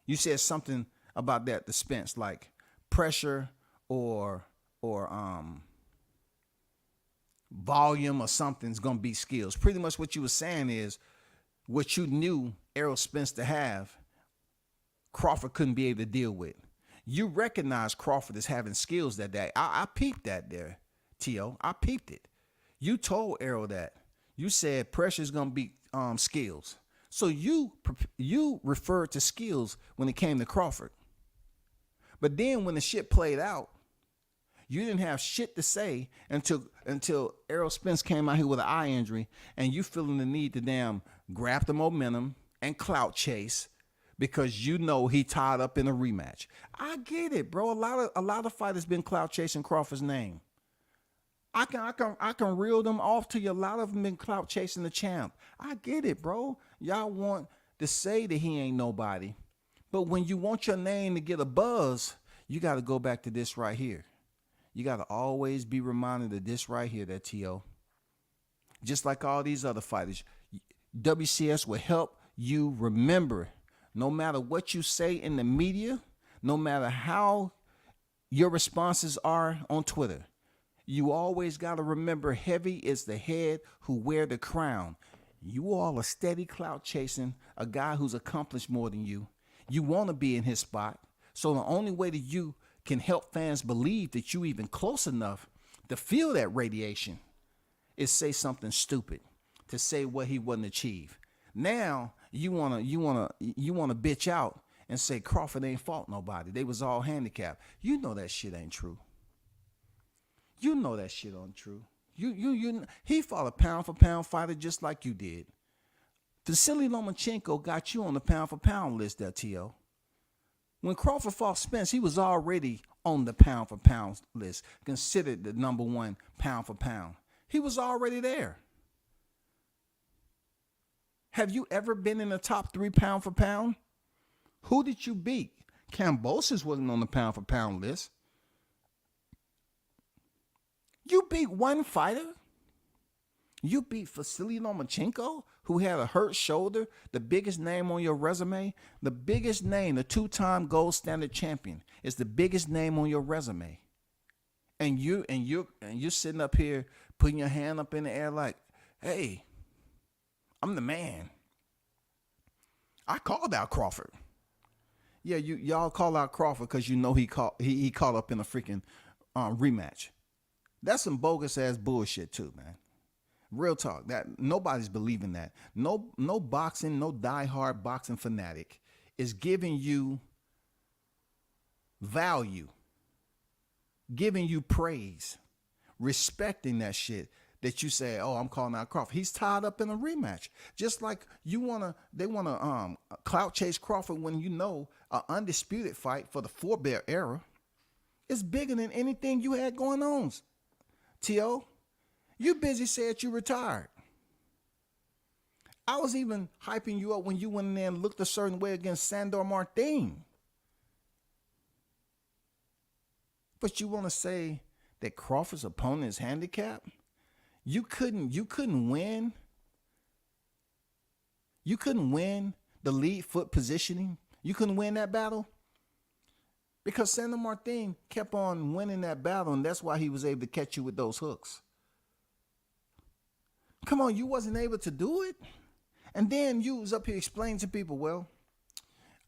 B: You said something about that to Spence, like pressure or volume or something's gonna beat skills. Pretty much what you were saying is what you knew Errol Spence to have, Crawford couldn't be able to deal with. You recognize Crawford as having skills that day. I peeped that there, T.O. I peeped it. You told Errol that. You said pressure's going to beat skills. So you referred to skills when it came to Crawford. But then when the shit played out, you didn't have shit to say until Errol Spence came out here with an eye injury and you feeling the need to damn grab the momentum and clout chase because you know he tied up in a rematch. I get it, bro. A lot of fighters been clout chasing Crawford's name. I can reel them off to you. A lot of them been clout chasing the champ. I get it, bro. Y'all want to say that he ain't nobody. But when you want your name to get a buzz, you got to go back to this right here. You got to always be reminded of this right here, that T.O. Just like all these other fighters, WCS will help you remember, no matter what you say in the media, no matter how your responses are on Twitter, you always got to remember heavy is the head who wear the crown. You all are steady clout chasing a guy who's accomplished more than you. You want to be in his spot. So the only way that you can help fans believe that you even close enough to feel that radiation is say something stupid, to say what he wouldn't achieve. Now you wanna bitch out and say Crawford ain't fought nobody. They was all handicapped. You know that shit ain't true. You know that shit ain't true. He fought a pound for pound fighter just like you did. Vasily Lomachenko got you on the pound for pound list there, T.O. When Crawford fought Spence, he was already on the pound for pound list, considered the number one pound for pound. He was already there. Have you ever been in the top 3 pound for pound? Who did you beat? Kambosos wasn't on the pound for pound list. You beat one fighter. You beat Vasily Lomachenko, who had a hurt shoulder, the biggest name on your resume. The biggest name, the 2-time gold standard champion, is the biggest name on your resume. And you're sitting up here putting your hand up in the air like, hey, I'm the man. I called out Crawford. Yeah, y'all call out Crawford because you know he caught up in a freaking rematch. That's some bogus ass bullshit too, man. Real talk. That nobody's believing that. No boxing, no diehard boxing fanatic is giving you value, giving you praise, respecting that shit that you say, oh, I'm calling out Crawford. He's tied up in a rematch. Just like they wanna clout chase Crawford when you know an undisputed fight for the forebear era is bigger than anything you had going on. T.O., you busy said you retired. I was even hyping you up when you went in there and looked a certain way against Sandor Martin. But you want to say that Crawford's opponent is handicapped? You couldn't win. You couldn't win the lead foot positioning. You couldn't win that battle. Because Sandor Martin kept on winning that battle, and that's why he was able to catch you with those hooks. Come on, you wasn't able to do it? And then you was up here explaining to people, well,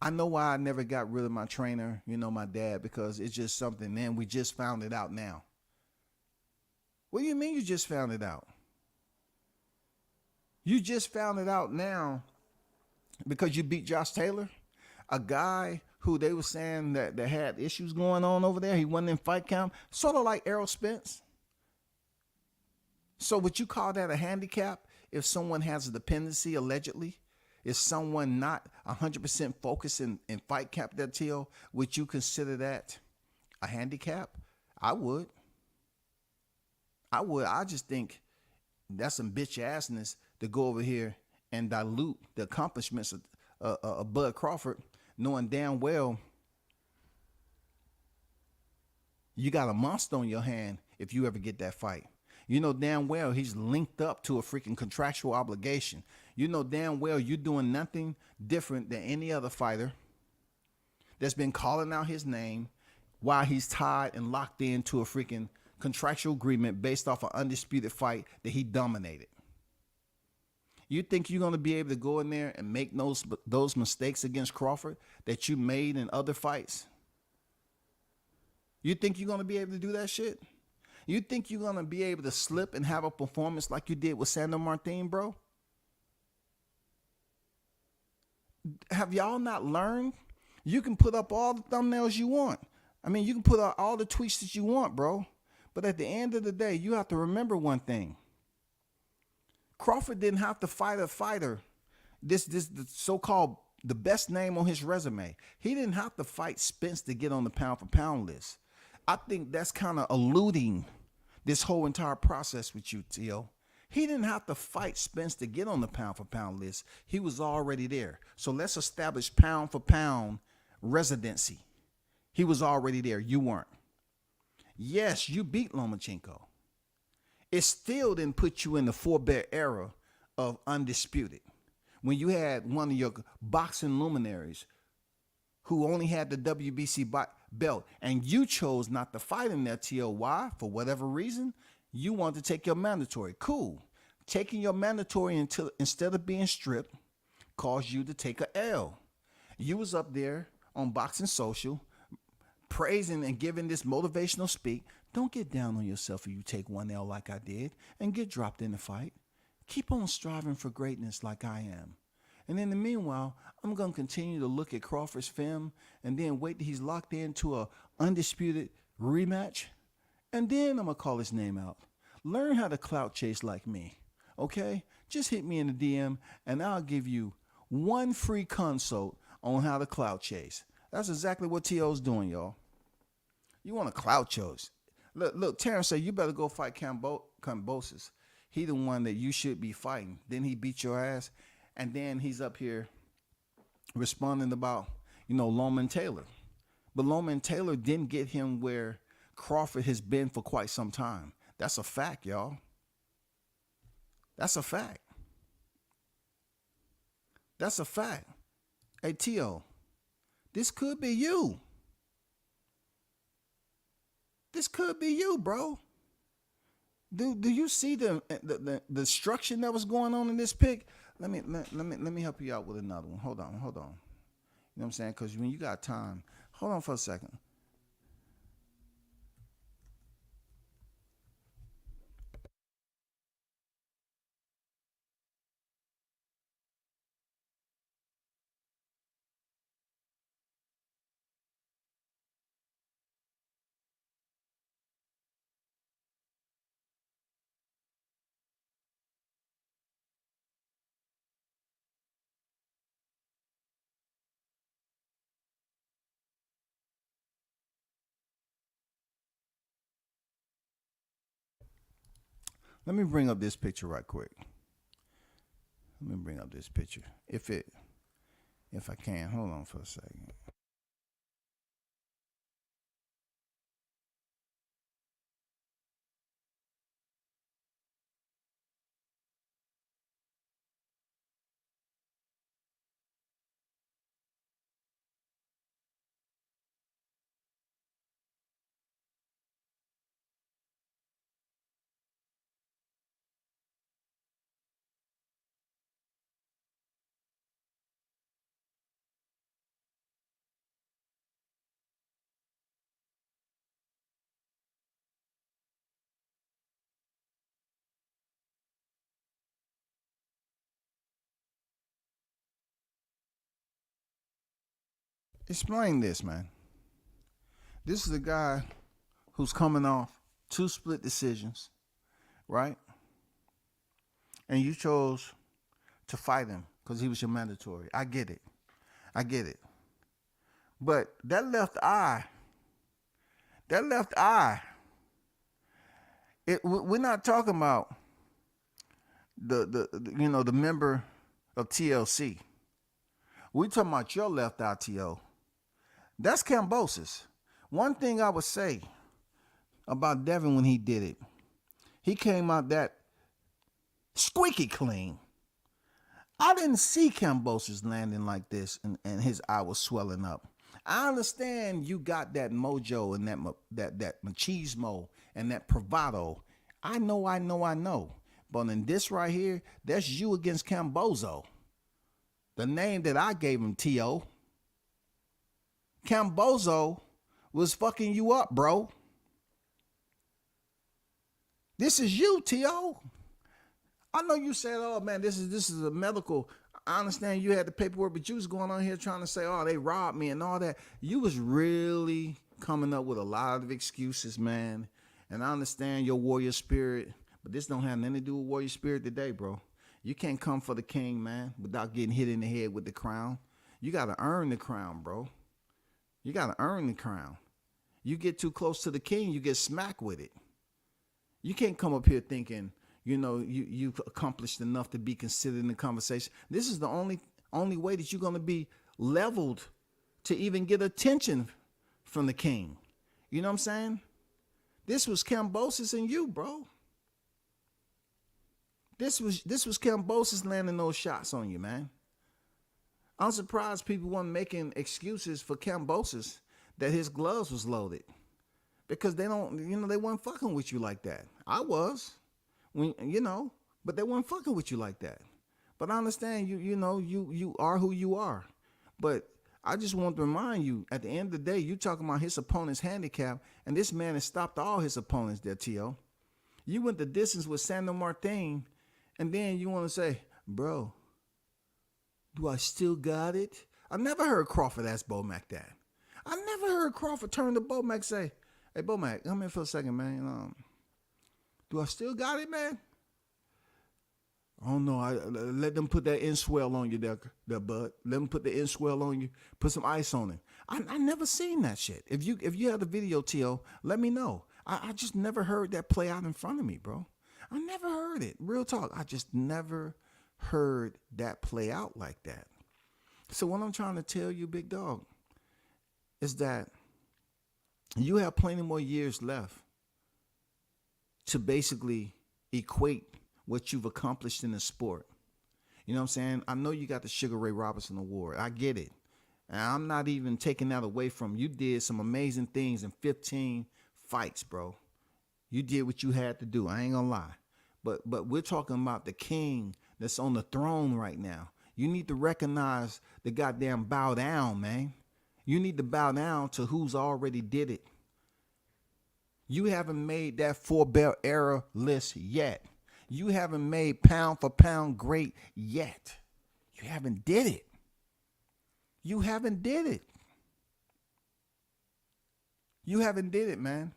B: I know why I never got rid of my trainer, my dad, because it's just something, man, we just found it out now. What do you mean you just found it out? You just found it out now because you beat Josh Taylor, a guy who they were saying that had issues going on over there. He wasn't in fight camp, sort of like Errol Spence. So would you call that a handicap if someone has a dependency, allegedly? Is someone not 100% focused in fight camp that till? Would you consider that a handicap? I would. I just think that's some bitch assness to go over here and dilute the accomplishments of Bud Crawford, knowing damn well you got a monster on your hand if you ever get that fight. You know damn well he's linked up to a freaking contractual obligation. You know damn well you're doing nothing different than any other fighter that's been calling out his name while he's tied and locked into a freaking contractual agreement based off an undisputed fight that he dominated. You think you're going to be able to go in there and make those mistakes against Crawford that you made in other fights? You think you're going to be able to do that shit? You think you're going to be able to slip and have a performance like you did with Sandor Martin, bro? Have y'all not learned? You can put up all the thumbnails you want. I mean, you can put up all the tweets that you want, bro. But at the end of the day, you have to remember one thing. Crawford didn't have to fight a fighter. This the so-called the best name on his resume. He didn't have to fight Spence to get on the pound for pound list. I think that's kind of eluding this whole entire process with you, Tio. He didn't have to fight Spence to get on the pound for pound list. He was already there. So let's establish pound for pound residency. He was already there. You weren't. Yes, you beat Lomachenko. It still didn't put you in the forebear era of undisputed. When you had one of your boxing luminaries who only had the WBC belt and you chose not to fight him there, TOY, for whatever reason, you wanted to take your mandatory. Cool. Taking your mandatory until instead of being stripped caused you to take a L. You was up there on Boxing Social praising and giving this motivational speak. Don't get down on yourself if you take one L like I did and get dropped in the fight. Keep on striving for greatness like I am. And in the meanwhile, I'm going to continue to look at Crawford's film and then wait till he's locked into a undisputed rematch. And then I'm going to call his name out. Learn how to clout chase like me. Okay? Just hit me in the DM and I'll give you one free consult on how to clout chase. That's exactly what T.O.'s doing, y'all. You want to clout chase. Look, Terrence said, you better go fight Kambosos. He the one that you should be fighting. Then he beat your ass. And then he's up here responding about, Loman Taylor. But Loman Taylor didn't get him where Crawford has been for quite some time. That's a fact, y'all. That's a fact. That's a fact. Hey, T.O., this could be you. This could be you, bro. Do you see the destruction that was going on in this pick? Let me help you out with another one. Hold on. You know what I'm saying? Because when you got time, hold on for a second. Let me bring up this picture right quick. Let me bring up this picture. If I can. Hold on for a second. Explain this, man. This is a guy who's coming off 2 split decisions, right? And you chose to fight him because he was your mandatory. I get it. But that left eye, we're not talking about the member of TLC. We talking about your left eye, T.O. That's Kambosos. One thing I would say about Devin when he did it, he came out that squeaky clean. I didn't see Kambosos landing like this and his eye was swelling up. I understand you got that mojo and that machismo and that bravado. I know. But in this right here, that's you against Cambozo. The name that I gave him, T.O. Cambozo was fucking you up, bro. This is you, T.O. I know you said, oh man, this is a medical. I understand you had the paperwork, but you was going on here trying to say, oh, they robbed me and all that. You was really coming up with a lot of excuses, man. And I understand your warrior spirit, but this don't have nothing to do with warrior spirit today, bro. You can't come for the king, man, without getting hit in the head with the crown. You got to earn the crown, bro. You got to earn the crown. You get too close to the king, you get smacked with it. You can't come up here thinking, you've accomplished enough to be considered in the conversation. This is the only way that you're going to be leveled to even get attention from the king. You know what I'm saying? This was Kambosos and you, bro. This was Kambosos landing those shots on you, man. I'm surprised people weren't making excuses for Kambosos that his gloves was loaded. Because they weren't fucking with you like that. I was. But they weren't fucking with you like that. But I understand you are who you are. But I just want to remind you, at the end of the day, you talking about his opponent's handicap, and this man has stopped all his opponents there, T.O. You went the distance with Sandro Martin, and then you want to say, bro, do I still got it? I never heard Crawford ask Bomac that. I never heard Crawford turn to Bomac and say, hey, Bomac, come in for a second, man. Do I still got it, man? Oh, no. Let them put that in-swell on you there, bud. Let them put the in-swell on you. Put some ice on it. I never seen that shit. If you have the video, T.O., let me know. I just never heard that play out in front of me, bro. I never heard it. Real talk. I just never heard that play out like that. So what I'm trying to tell you, big dog, is that you have plenty more years left to basically equate what you've accomplished in the sport. You know what I'm saying? I know you got the Sugar Ray Robinson Award. I get it. And I'm not even taking that away from you. Did some amazing things in 15 fights, bro. You did what you had to do. I ain't gonna lie. But we're talking about the king that's on the throne right now. You need to recognize the goddamn bow down, man. You need to bow down to who's already did it. You haven't made that Four-Belt era list yet. You haven't made pound for pound great yet. You haven't did it. You haven't did it. You haven't did it, man.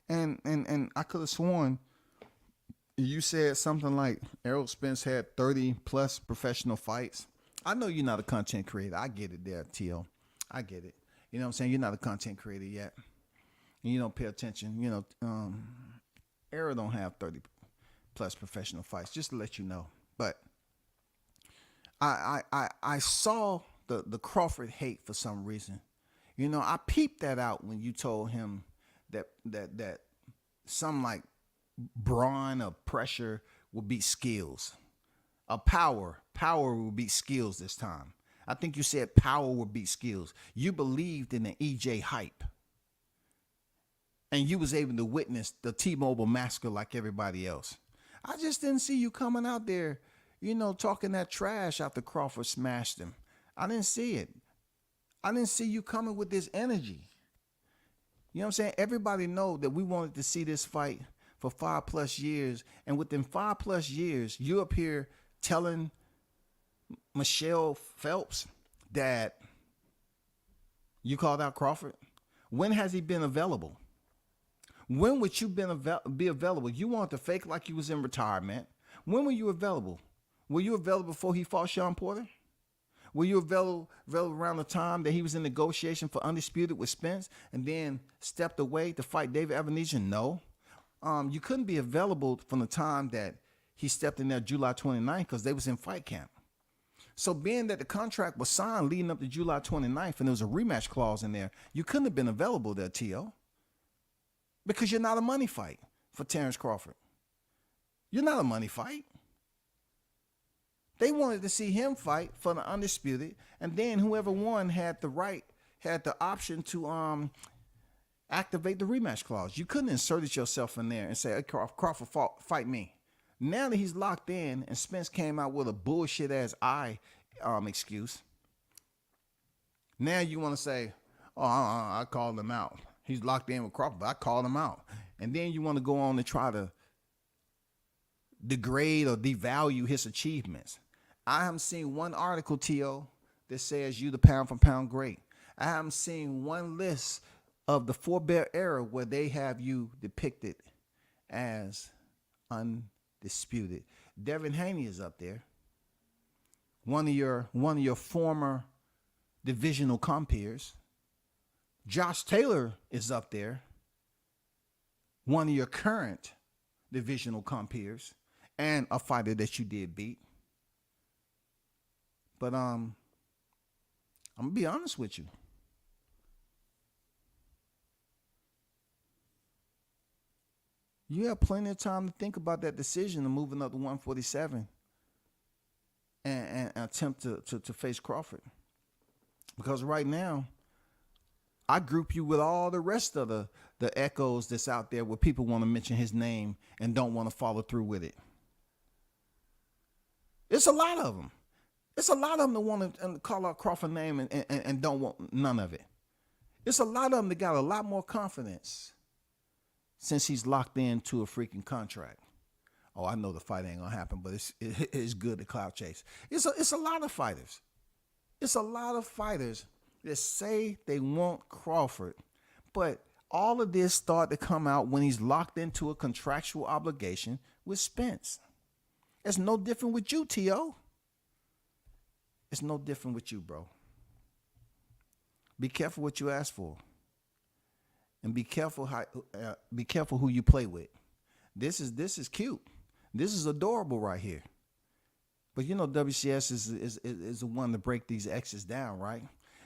B: And I could have sworn you said something like Errol Spence had 30 plus professional fights. I know you're not a content creator. I get it there, T.O. I get it. You know what I'm saying? You're not a content creator yet. And you don't pay attention. Errol don't have 30 plus professional fights, just to let you know. But I saw the Crawford hate for some reason. I peeped that out when you told him that some like brawn or pressure will beat skills. Power will beat skills this time. I think you said power will beat skills. You believed in the EJ hype. And you was able to witness the T-Mobile massacre like everybody else. I just didn't see you coming out there, talking that trash after Crawford smashed him. I didn't see it. I didn't see you coming with this energy. You know what I'm saying? Everybody know that we wanted to see this fight for 5+ years. And within 5+ years, you up here telling Michelle Phelps that You called out Crawford. When has he been available? When would you be available? You want to fake like you was in retirement. When were you available? Were you available before he fought Sean Porter? Were you available around the time that he was in negotiation for Undisputed with Spence and then stepped away to fight David Ebenezer? No. You couldn't be available from the time that he stepped in there July 29th because they was in fight camp. So being that the contract was signed leading up to July 29th and there was a rematch clause in there, you couldn't have been available there, T.O., because you're not a money fight for Terrence Crawford. You're not a money fight. They wanted to see him fight for the Undisputed, and then whoever won had the option to activate the rematch clause. You couldn't insert yourself in there and say, hey, Crawford fight me. Now that he's locked in and Spence came out with a bullshit ass excuse, now you want to say, I called him out. He's locked in with Crawford, but I called him out. And then you want to go on and try to degrade or devalue his achievements. I haven't seen one article, T.O., that says you the pound for pound great. I haven't seen one list of the Four Bear era where they have you depicted as undisputed. Devin Haney is up there. One of your former divisional compeers. Josh Taylor is up there. One of your current divisional compeers and a fighter that you did beat. But I'm gonna be honest with you. You have plenty of time to think about that decision of moving up to 147 and attempt to face Crawford. Because right now, I group you with all the rest of the echoes that's out there where people want to mention his name and don't want to follow through with it. It's a lot of them. It's a lot of them that want to call out Crawford's name and don't want none of it. It's a lot of them that got a lot more confidence since he's locked into a freaking contract. Oh, I know the fight ain't gonna happen, but it's good to clout chase. It's a lot of fighters. It's a lot of fighters that say they want Crawford, but all of this started to come out when he's locked into a contractual obligation with Spence. It's no different with you, T.O. It's no different with you, bro. Be careful what you ask for. And be careful who you play with. This is cute. This is adorable right here. But you know WCS is the one to break these X's down, right?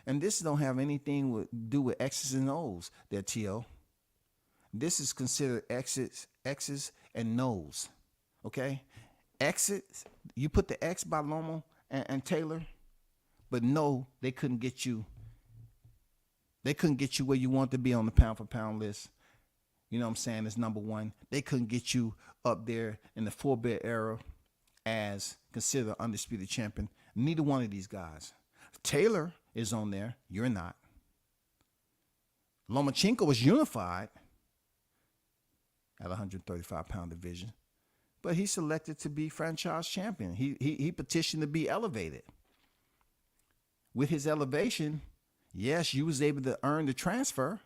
B: And this don't have anything to do with X's and O's there, T.O. This is considered X's and No's. Okay? X's, you put the X by Loma and Taylor, but no, they couldn't get you. They couldn't get you where you want to be on the pound for pound list. You know what I'm saying? As number one. They couldn't get you up there in the Four Bear era as considered undisputed champion. Neither one of these guys. Taylor is on there. You're not. Lomachenko was unified at 135 pound division, but he selected to be franchise champion. He petitioned to be elevated. With his elevation, yes, you was able to earn the transfer,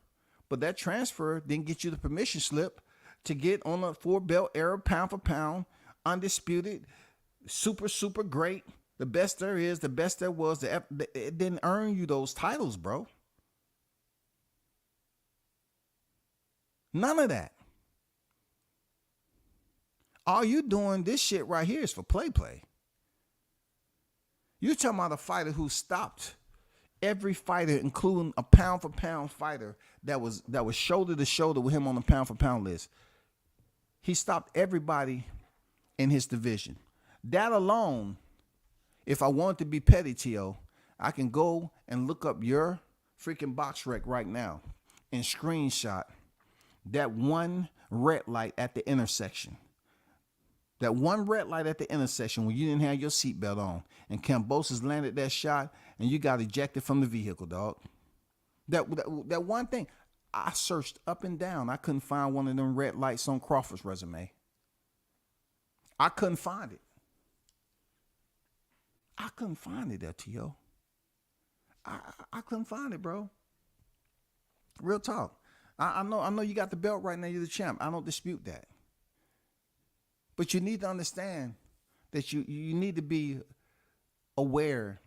B: but that transfer didn't get you the permission slip to get on a four belt era pound for pound, undisputed, super great, the best there is, the best there was. It didn't earn you those titles, bro. None of that. All you doing this shit right here is for play. You're talking about a fighter who stopped every fighter, including a pound for pound fighter that was shoulder to shoulder with him on the pound for pound list. He stopped everybody in his division. That alone, if I want to be petty, T.O., I can go and look up your freaking box rec right now and screenshot that one red light at the intersection. That one red light at the intersection when you didn't have your seatbelt on and Kambosos landed that shot and you got ejected from the vehicle, dog. That one thing, I searched up and down. I couldn't find one of them red lights on Crawford's resume. I couldn't find it. I couldn't find it there, T.O. I couldn't find it, bro. Real talk. I know you got the belt right now. You're the champ. I don't dispute that. But you need to understand that you need to be aware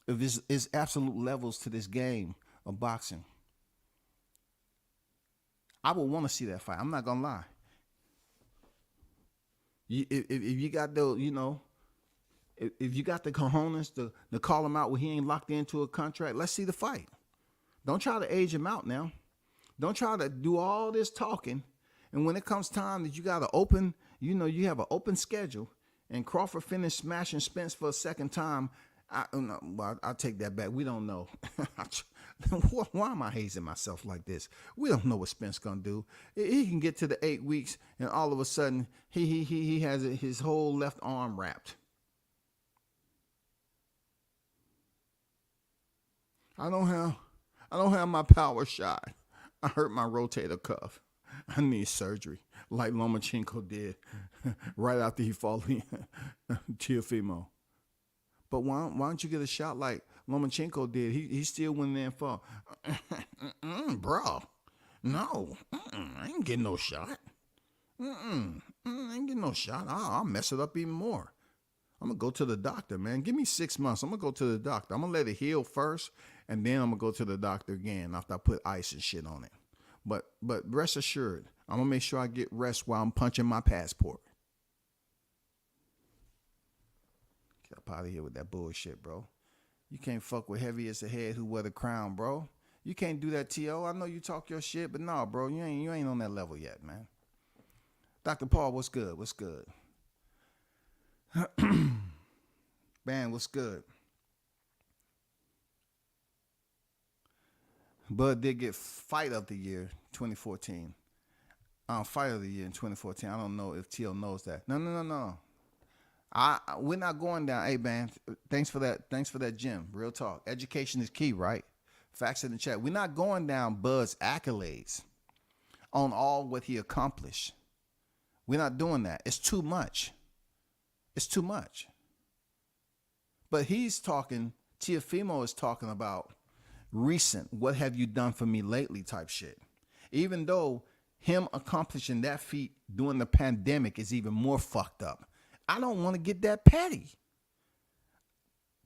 B: of his absolute levels to this game of boxing. I would want to see that fight. I'm not gonna lie. If you got the, if you got the cojones to call him out when he ain't locked into a contract, let's see the fight. Don't try to age him out now. Don't try to do all this talking. And when it comes time that you got to open, you have an open schedule, and Crawford finished smashing Spence for a second time, I'll take that back. We don't know. Why am I hazing myself like this? We don't know what Spence gonna do. He can get to the 8 weeks, and all of a sudden he has his whole left arm wrapped. I don't have my power shot. I hurt my rotator cuff. I need surgery, like Lomachenko did right after he fought Teofimo. But why don't you get a shot like Lomachenko did? He still went there and fought. Bro, no, I ain't getting no shot. I ain't getting no shot. I'll mess it up even more. I'm going to go to the doctor, man. Give me 6 months. I'm going to go to the doctor. I'm going to let it heal first, and then I'm going to go to the doctor again after I put ice and shit on it. But rest assured, I'm going to make sure I get rest while I'm punching my passport. Get up out of here with that bullshit, bro. You can't fuck with heavy as a head who wear the crown, bro. You can't do that, T.O. I know you talk your shit, but no, bro, you ain't on that level yet, man. Dr. Paul, what's good? What's good? Man, what's good? Bud did get Fight of the Year 2014. Fight of the Year in 2014. I don't know if T.O. knows that. No. We're not going down. Hey, man, thanks for that, Jim. Real talk. Education is key, right? Facts in the chat. We're not going down Bud's accolades on all what he accomplished. We're not doing that. It's too much. It's too much. But Teofimo is talking about recent, what have you done for me lately type shit. Even though him accomplishing that feat during the pandemic is even more fucked up. I don't want to get that petty.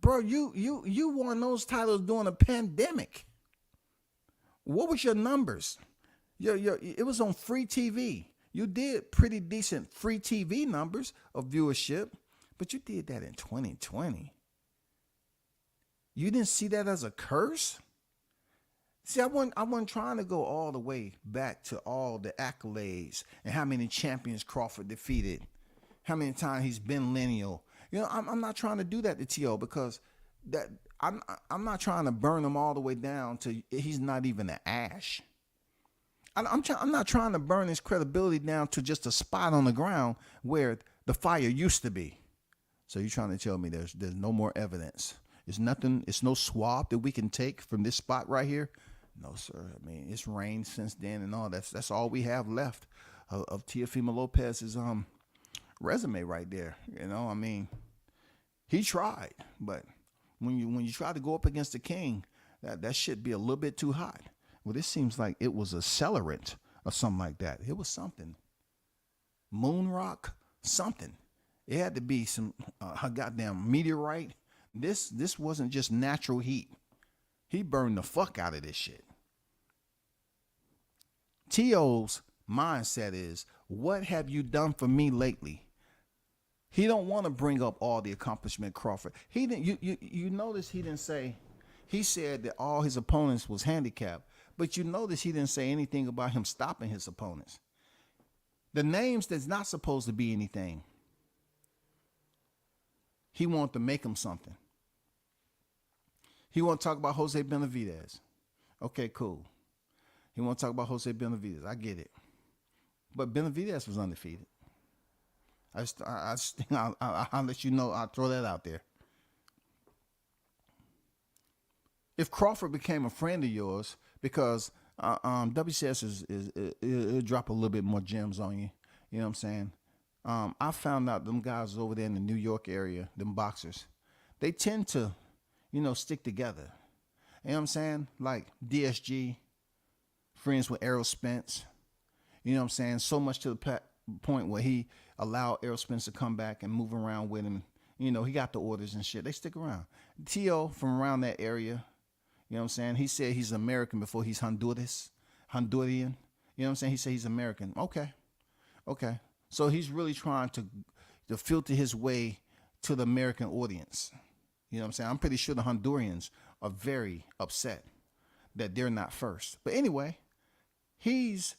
B: Bro, you won those titles during a pandemic. What was your numbers? It was on free TV. You did pretty decent free TV numbers of viewership, but you did that in 2020. You didn't see that as a curse? See, I wasn't trying to go all the way back to all the accolades and how many champions Crawford defeated, how many times he's been lineal. I'm not trying to do that to T.O. because that I'm not trying to burn him all the way down to he's not even an ash. I'm not trying to burn his credibility down to just a spot on the ground where the fire used to be. So you're trying to tell me there's no more evidence? It's nothing. It's no swab that we can take from this spot right here. No, sir. I mean, it's rained since then and all. That's all we have left of Teofimo Lopez's resume right there. I mean, he tried, but when you try to go up against the king, that should be a little bit too hot. Well, this seems like it was accelerant or something like that. It was something. Moon rock, something. It had to be some a goddamn meteorite. This wasn't just natural heat. He burned the fuck out of this shit. T.O.'s mindset is, what have you done for me lately? He don't want to bring up all the accomplishment Crawford. He didn't. You notice he didn't say. He said that all his opponents was handicapped, but you notice he didn't say anything about him stopping his opponents. The names that's not supposed to be anything. He wanted to make them something. He want to talk about Jose Benavidez. Okay, cool. He want to talk about Jose Benavidez. I get it. But Benavidez was undefeated. I'll let you know. I'll throw that out there. If Crawford became a friend of yours, because WCS it'll drop a little bit more gems on you. You know what I'm saying? I found out them guys over there in the New York area, them boxers, they tend to, stick together. You know what I'm saying? Like DSG, friends with Errol Spence. You know what I'm saying? So much to the point where he allowed Errol Spence to come back and move around with him. You know, he got the orders and shit. They stick around. Tio from around that area, you know what I'm saying? He said he's American before he's Honduran. You know what I'm saying? He said he's American. Okay. So he's really trying to filter his way to the American audience. You know what I'm saying? I'm pretty sure the Hondurans are very upset that they're not first. But anyway, he's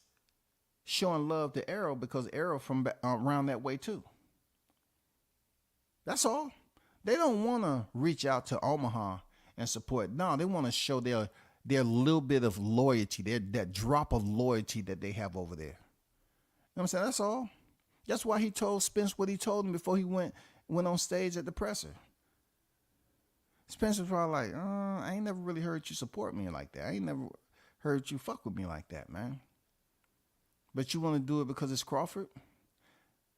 B: showing love to Errol because Errol from around that way too. That's all. They don't want to reach out to Omaha and support. No, they want to show their little bit of loyalty, that drop of loyalty that they have over there. You know what I'm saying? That's all. That's why he told Spence what he told him before he went on stage at the presser. Spence was probably like, I ain't never really heard you support me like that. I ain't never heard you fuck with me like that, man. But you want to do it because it's Crawford?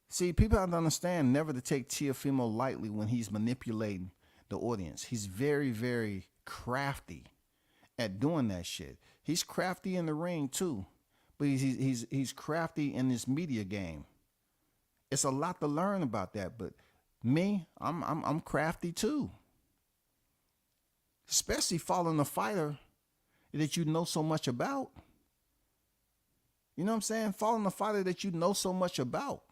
B: See, people have to understand never to take Teofimo lightly when he's manipulating the audience. He's very, very crafty at doing that shit. He's crafty in the ring too, but he's crafty in this media game. It's a lot to learn about that, but me, I'm crafty too. Especially following a fighter that you know so much about. You know what I'm saying? Following a fighter that you know so much about.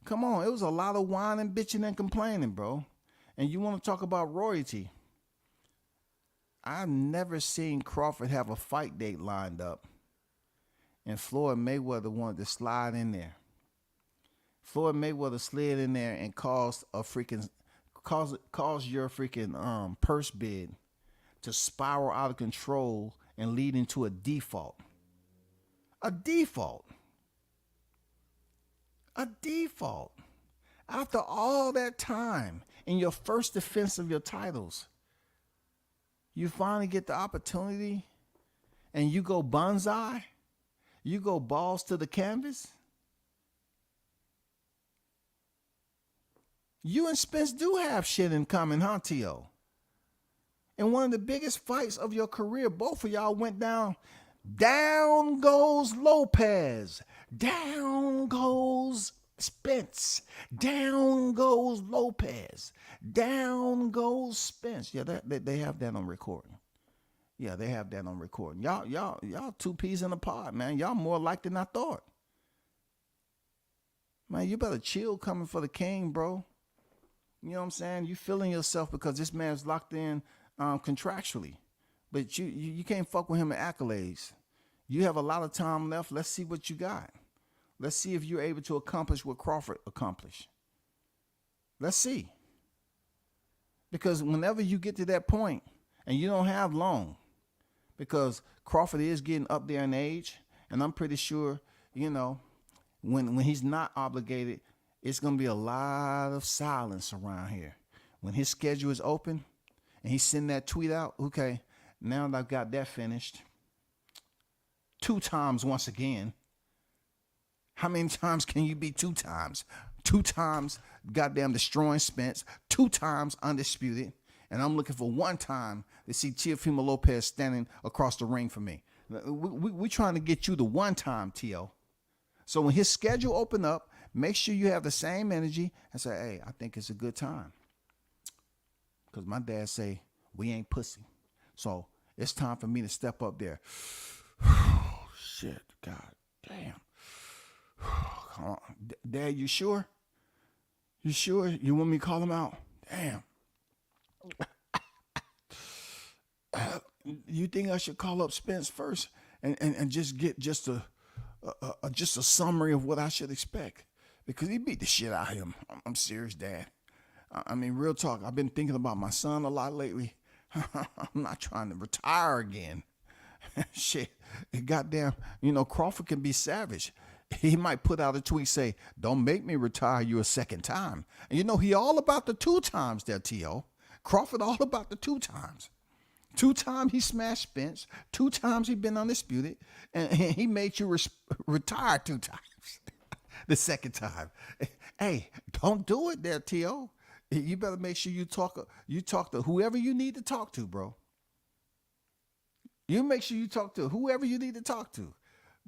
B: Come on, it was a lot of whining, bitching, and complaining, bro. And you want to talk about royalty. I've never seen Crawford have a fight date lined up and Floyd Mayweather wanted to slide in there. Floyd Mayweather slid in there and caused your freaking purse bid to spiral out of control and lead into a default. A default. After all that time in your first defense of your titles, you finally get the opportunity and you go bonsai, you go balls to the canvas. You and Spence do have shit in common, huh, Tio? In one of the biggest fights of your career, both of y'all went down. Down goes Lopez. Down goes Spence. Down goes Lopez. Down goes Spence. Yeah, they have that on recording. Yeah, they have that on recording. Y'all two peas in a pod, man. Y'all more alike than I thought. Man, you better chill coming for the king, bro. You know what I'm saying? You feeling yourself because this man's locked in contractually. But you can't fuck with him in accolades. You have a lot of time left. Let's see what you got. Let's see if you're able to accomplish what Crawford accomplished. Let's see. Because whenever you get to that point, and you don't have long, because Crawford is getting up there in age, and I'm pretty sure, you know, when he's not obligated, it's going to be a lot of silence around here. When his schedule is open, and he's sending that tweet out, okay, now that I've got that finished, 2 times once again. How many times can you be 2 times? 2 times goddamn destroying Spence, 2 times undisputed, and I'm looking for 1 time to see Teofimo Lopez standing across the ring for me. We're trying to get you the 1 time, Tio. So when his schedule open up, make sure you have the same energy and say, hey, I think it's a good time. Because my dad say, we ain't pussy. So it's time for me to step up there. Oh, shit. God damn. Come on. Dad, you sure? You sure? You want me to call him out? Damn. You think I should call up Spence first and just get just a summary of what I should expect? Because he beat the shit out of him. I'm serious, Dad. I mean, real talk. I've been thinking about my son a lot lately. I'm not trying to retire again. Shit. Goddamn, you know, Crawford can be savage. He might put out a tweet, say, don't make me retire you a second time. And you know, he all about the 2 times there, T.O. Crawford all about the 2 times. 2 times he smashed Spence. 2 times he been undisputed. And he made you retire 2 times. The second time. Hey, don't do it there, T.O. You better make sure you talk to whoever you need to talk to, bro. You make sure you talk to whoever you need to talk to.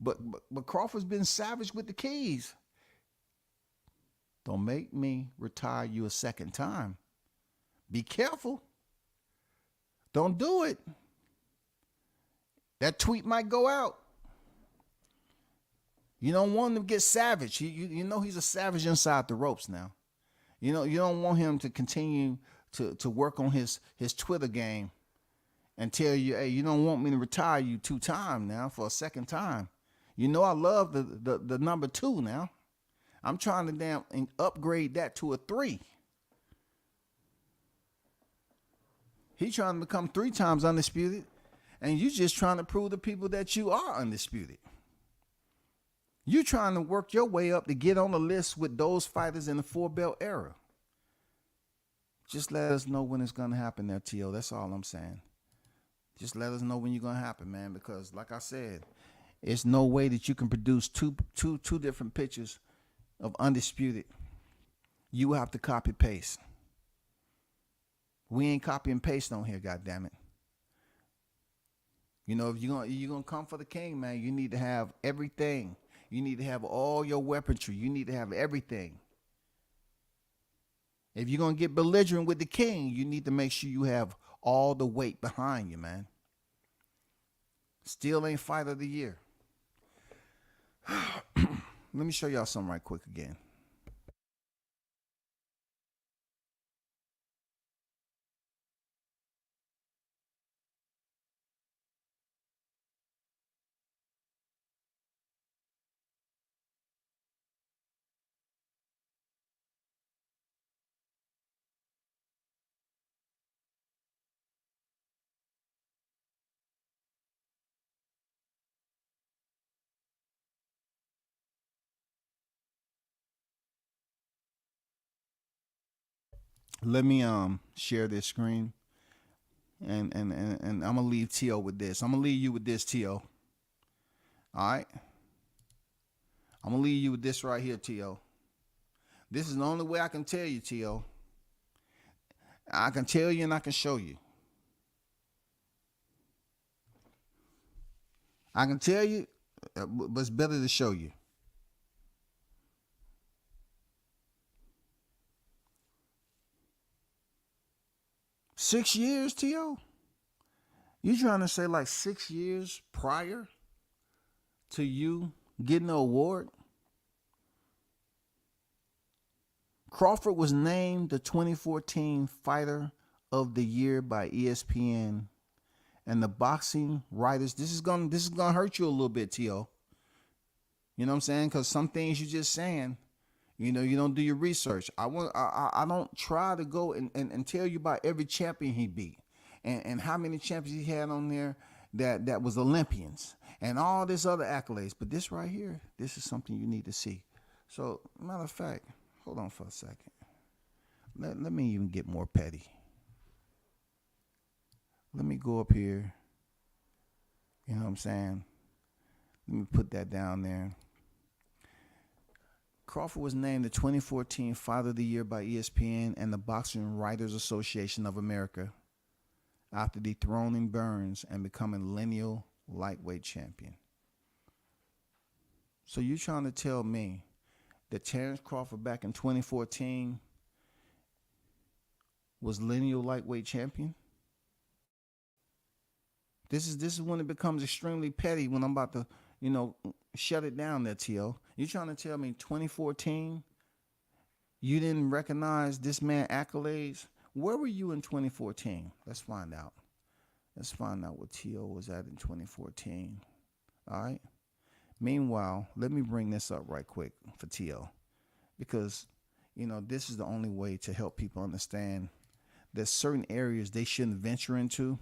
B: But Crawford's been savage with the keys. Don't make me retire you a second time. Be careful. Don't do it. That tweet might go out. You don't want him to get savage. You know he's a savage inside the ropes now. You know, you don't want him to continue to work on his Twitter game and tell you, hey, you don't want me to retire you 2 times now for a second time. You know I love the number 2 now. I'm trying to damn upgrade that to a 3. He's trying to become 3 times undisputed, and you just trying to prove to people that you are undisputed. You trying to work your way up to get on the list with those fighters in the 4-belt era. Just let us know when it's going to happen there, T.O. That's all I'm saying. Just let us know when you're going to happen, man, because like I said, it's no way that you can produce two different pictures of undisputed. You have to copy paste. We ain't copy and paste on here, goddammit. You know, if you're gonna come for the king, man, you need to have everything. You need to have all your weaponry. You need to have everything. If you're gonna get belligerent with the king, you need to make sure you have all the weight behind you, man. Still ain't fight of the year. Let me show y'all something right quick again. Let me share this screen, and I'm gonna leave T.O. with this. I'm gonna leave you with this, T.O. All right, I'm gonna leave you with this right here, T.O. This is the only way I can tell you, T.O. I can tell you and I can show you. I can tell you, but it's better to show you. $6 years, T.O.? You trying to say like 6 years prior to you getting the award? Crawford was named the 2014 Fighter of the Year by ESPN, and the boxing writers. This is gonna hurt you a little bit, T.O. You know what I'm saying? Because some things you just saying, you know, you don't do your research. I don't try to go and tell you about every champion he beat and how many champions he had on there that was Olympians and all this other accolades. But this right here, this is something you need to see. So, matter of fact, hold on for a second. Let me even get more petty. Let me go up here. You know what I'm saying? Let me put that down there. Crawford was named the 2014 Fighter of the Year by ESPN and the Boxing Writers Association of America after dethroning Burns and becoming lineal lightweight champion. So you trying to tell me that Terrence Crawford back in 2014 was lineal lightweight champion? This is when it becomes extremely petty, when I'm about to, shut it down there, T.O. You trying to tell me 2014 you didn't recognize this man accolades? Where were you in 2014? Let's find out. Let's find out what T.O. was at in 2014. All right? Meanwhile, let me bring this up right quick for T.O. because, this is the only way to help people understand that certain areas they shouldn't venture into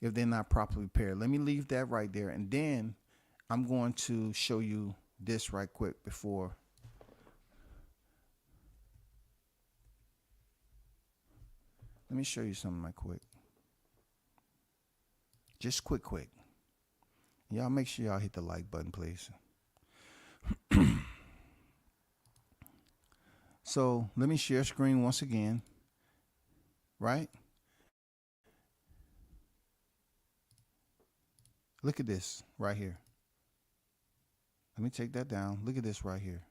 B: if they're not properly prepared. Let me leave that right there. And then I'm going to show you this right quick before. Let me show you something right quick. Just quick. Y'all make sure y'all hit the like button, please. So let me share screen once again. Right? Look at this right here. Let me take that down. Look at this right here.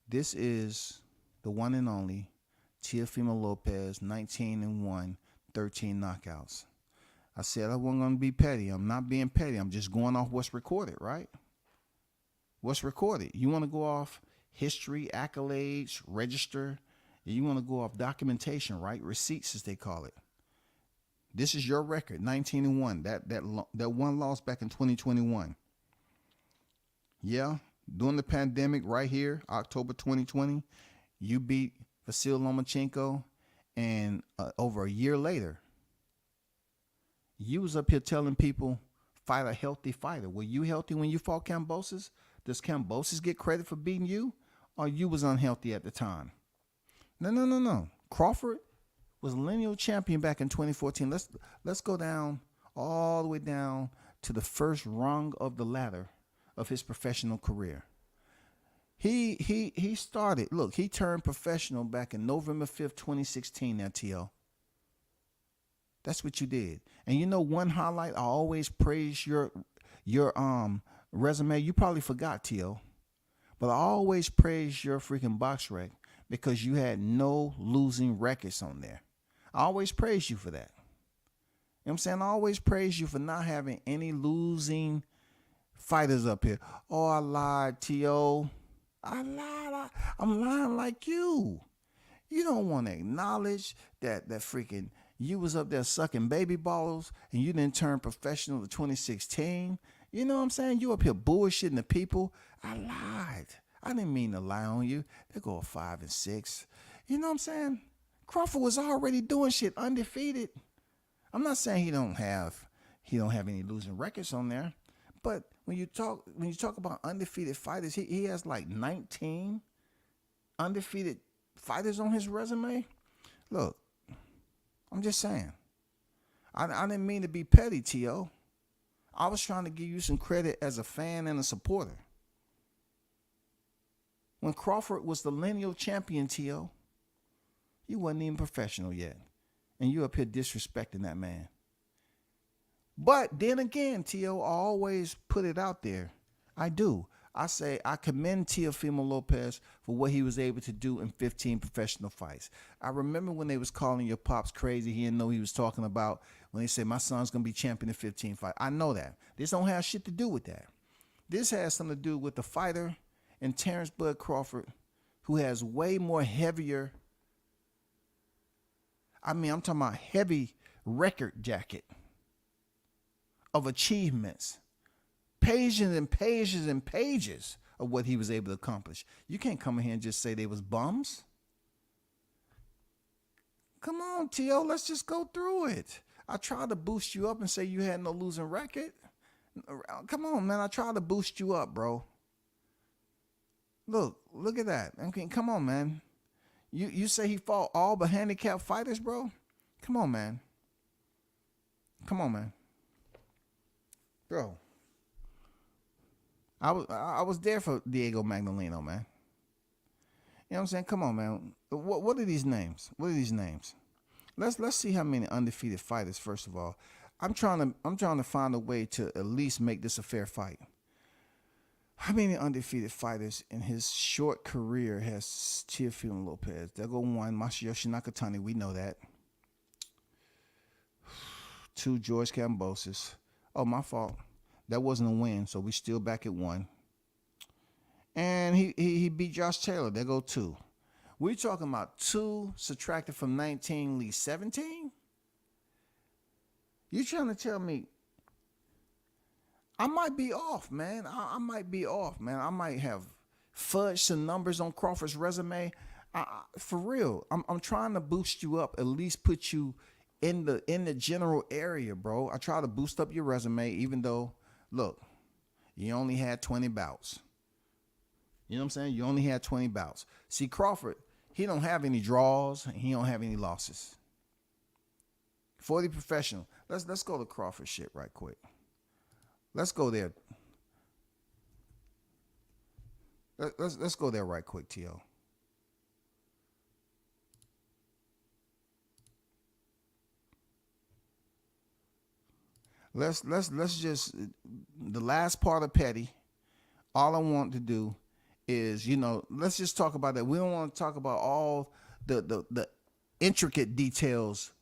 B: This is the one and only Teofimo Lopez, 19-1, 13 knockouts. I said I wasn't going to be petty. I'm not being petty. I'm just going off what's recorded, right? What's recorded. You want to go off history, accolades, register. You want to go off documentation, right? Receipts, as they call it. This is your record, 19-1. That one loss back in 2021. Yeah, during the pandemic right here, October 2020, you beat Vasil Lomachenko, and over a year later, you was up here telling people, fight a healthy fighter. Were you healthy when you fought Kambosos? Does Kambosos get credit for beating you? Or you was unhealthy at the time? No. Crawford was lineal champion back in 2014. Let's go down, all the way down to the first rung of the ladder of his professional career. He started, look, he turned professional back in November 5th, 2016 now, T.O. That's what you did. And you know one highlight, I always praise your resume. You probably forgot, T.O. But I always praise your freaking box rec because you had no losing records on there. I always praise you for that. You know what I'm saying? I always praise you for not having any losing fighters up here. Oh, I lied, T.O. I lied. I'm lying like you. You don't want to acknowledge that freaking you was up there sucking baby balls and you didn't turn professional in 2016. You know what I'm saying? You up here bullshitting the people. I lied. I didn't mean to lie on you. They go 5-6. You know what I'm saying? Crawford was already doing shit undefeated. I'm not saying he don't have any losing records on there, but when you talk about undefeated fighters, he has like 19 undefeated fighters on his resume. Look, I'm just saying. I didn't mean to be petty, T.O. I was trying to give you some credit as a fan and a supporter. When Crawford was the lineal champion, T.O., you wasn't even professional yet. And you up here disrespecting that man. But then again, T.O., I always put it out there. I do. I say I commend Teofimo Lopez for what he was able to do in 15 professional fights. I remember when they was calling your pops crazy. He didn't know he was talking about when they said my son's going to be champion in 15 fights. I know that. This don't have shit to do with that. This has something to do with the fighter and Terrence Bud Crawford, who has way more heavier, I'm talking about heavy record jacket of achievements. Pages and pages and pages of what he was able to accomplish. You can't come in here and just say they was bums. Come on, T.O., let's just go through it. I tried to boost you up and say you had no losing record. Come on, man, I tried to boost you up, bro. Look at that. Okay, come on, man. You say he fought all but handicap fighters, bro? Come on, man. Come on, man. Bro. I was there for Diego Magdaleno, man. You know what I'm saying? Come on, man. What are these names? What are these names? Let's see how many undefeated fighters. First of all, I'm trying to find a way to at least make this a fair fight. How many undefeated fighters in his short career has Teofimo Lopez? There go one, Masayoshi Nakatani. We know that. 2, George Kambosos. Oh, my fault. That wasn't a win, so we still back at 1. And he beat Josh Taylor. There go 2. We're talking about 2 subtracted from 19 leaves 17? You trying to tell me I might be off, man. I might be off, man. I might have fudged some numbers on Crawford's resume. For real, I'm trying to boost you up, at least put you in the general area, bro. I try to boost up your resume, even though, look, you only had 20 bouts. You know what I'm saying? You only had 20 bouts. See, Crawford, he don't have any draws, and he don't have any losses. 40 professional. Let's go to Crawford shit right quick. Let's go there. Let's go there right quick, T.O. let's just the last part of Petty. All I want to do is, let's just talk about that. We don't want to talk about all the intricate details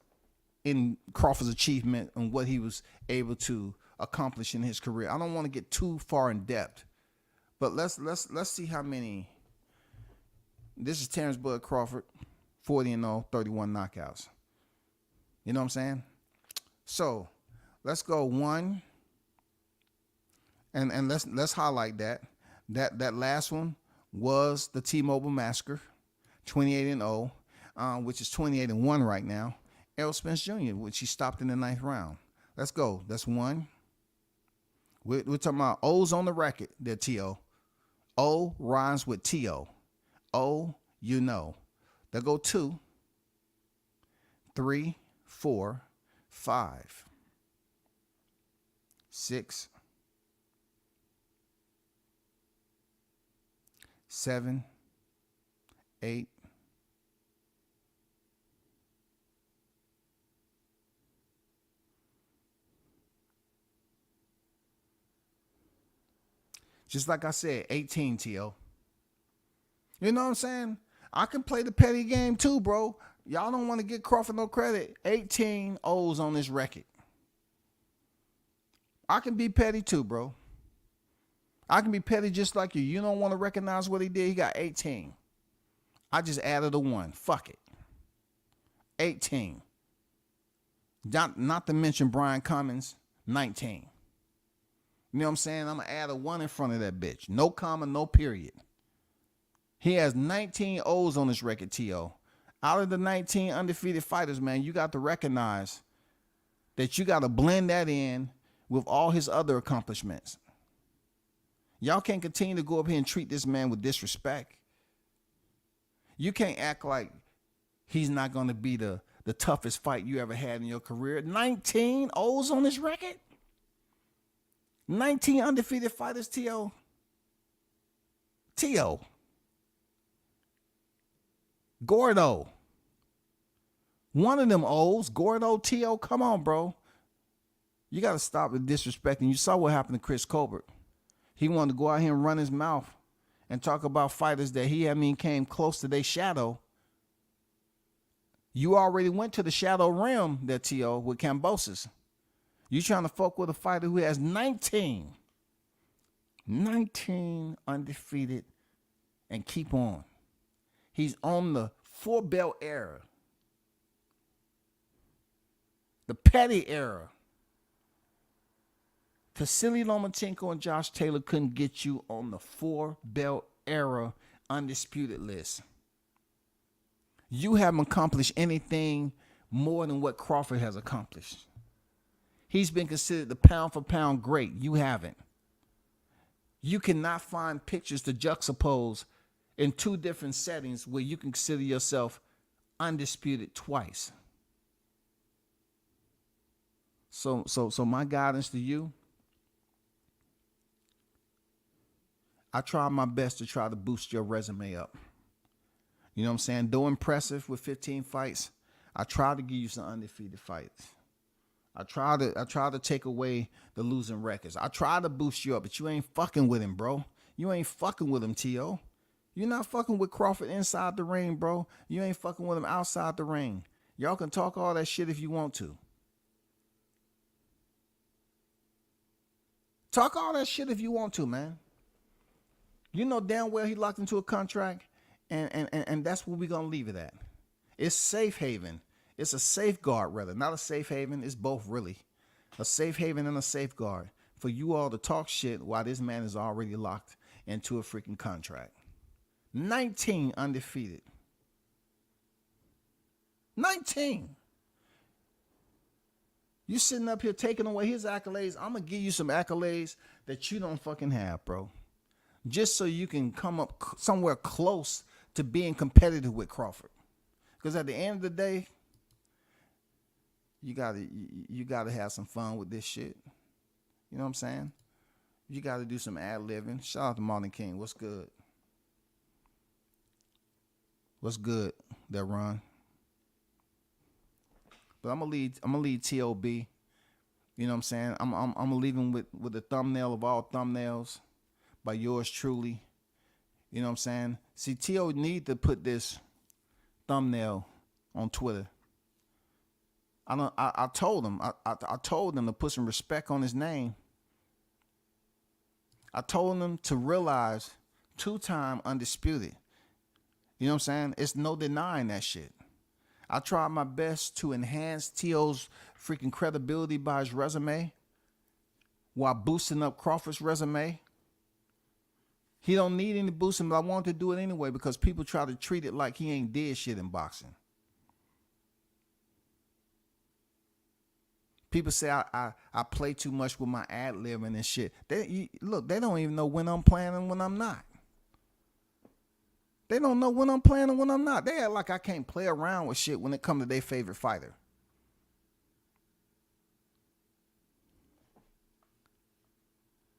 B: in Crawford's achievement and what he was able to accomplish in his career. I don't want to get too far in depth, but let's see how many. This is Terrence Bud Crawford, 40-0, 31 knockouts. You know what I'm saying? So let's go one, and let's highlight that. That last one was the T-Mobile Massacre, 28-0, which is 28-1 right now. Errol Spence Jr., which he stopped in the 9th round. Let's go. That's one. We're talking about O's on the record there, T.O. O rhymes with T.O. O, There go 2, 3, 4, 5, 6, 7, 8, 18, T.O. You know what I'm saying? I can play the petty game too, bro. Y'all don't want to give Crawford no credit. 18 O's on this record. I can be petty too, bro. I can be petty just like you. You don't want to recognize what he did. He got 18. I just added a 1. Fuck it. 18. Not to mention Brian Cummins, 19. You know what I'm saying? I'm going to add a 1 in front of that bitch. No comma, no period. He has 19 O's on his record, T.O. Out of the 19 undefeated fighters, man, you got to recognize that you got to blend that in with all his other accomplishments. Y'all can't continue to go up here and treat this man with disrespect. You can't act like he's not going to be the toughest fight you ever had in your career. 19 O's on his record? 19 undefeated fighters, T.O. T.O. Gordo. One of them O's. Gordo, T.O. Come on, bro. You got to stop the disrespecting. You saw what happened to Chris Colbert. He wanted to go out here and run his mouth and talk about fighters that came close to their shadow. You already went to the shadow realm there, T.O., with Kambosos. You trying to fuck with a fighter who has 19 undefeated and keep on. He's on the 4-belt era. The petty era. Vasily Lomachenko and Josh Taylor couldn't get you on the 4-belt era undisputed list. You haven't accomplished anything more than what Crawford has accomplished. He's been considered the pound-for-pound great. You haven't. You cannot find pictures to juxtapose in 2 different settings where you can consider yourself undisputed twice. So my guidance to you, I try my best to try to boost your resume up. You know what I'm saying? Though impressive with 15 fights, I try to give you some undefeated fights. I try to take away the losing records. I try to boost you up, but you ain't fucking with him, bro. You ain't fucking with him, T.O. You're not fucking with Crawford inside the ring, bro. You ain't fucking with him outside the ring. Y'all can talk all that shit if you want to. Talk all that shit if you want to, man. You know damn well he locked into a contract, and that's where we're going to leave it at. It's safe haven. It's a safeguard, rather. Not a safe haven. It's both, really. A safe haven and a safeguard for you all to talk shit while this man is already locked into a freaking contract. 19 undefeated. 19. You sitting up here taking away his accolades. I'm going to give you some accolades that you don't fucking have, bro. Just so you can come up somewhere close to being competitive with Crawford. Because at the end of the day, you gotta have some fun with this shit. You know what I'm saying? You gotta do some ad-libbing. Shout out to Martin King. What's good? What's good there, Ron? But I'm gonna lead TOB You know what I'm saying? I'm gonna leave him with the thumbnail of all thumbnails by yours truly. You know what I'm saying? See, T.O. need to put this thumbnail on Twitter. I told him. I told him to put some respect on his name. I told him to realize 2-time undisputed. You know what I'm saying? It's no denying that shit. I tried my best to enhance T.O.'s freaking credibility by his resume while boosting up Crawford's resume. He don't need any boosting, but I wanted to do it anyway because people try to treat it like he ain't did shit in boxing. People say I play too much with my ad-libbing and shit. Look, they don't even know when I'm playing and when I'm not. They don't know when I'm playing and when I'm not. They act like I can't play around with shit when it comes to their favorite fighter.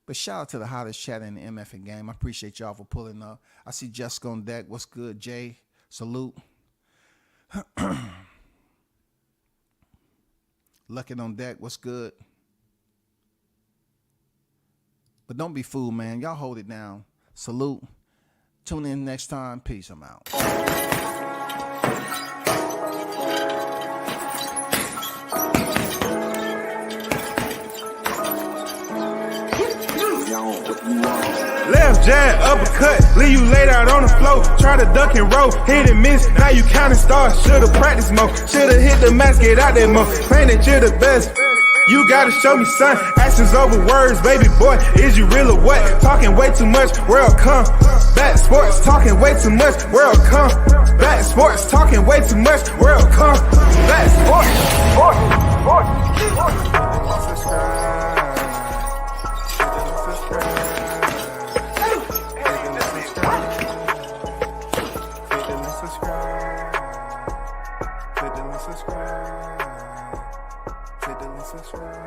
B: But shout out to the hottest chat in the MFing game. I appreciate y'all for pulling up. I see Jessica on deck. What's good, Jay? Salute. Lucky on deck. What's good? But don't be fooled, man. Y'all hold it down. Salute. Tune in next time. Peace. I'm out.
A: Left jab, uppercut, leave you laid out on the floor. Try to duck and roll, hit and miss. Now you counting stars. Should've practiced more. Should've hit the mask, get out there more. Claim that you're the best. You gotta show me, son. Actions over words, baby boy. Is you real or what? Talking way too much, world come. Back sports, talking way too much, world come. Back sports, talking way too much, world come. Back sports, subscribe.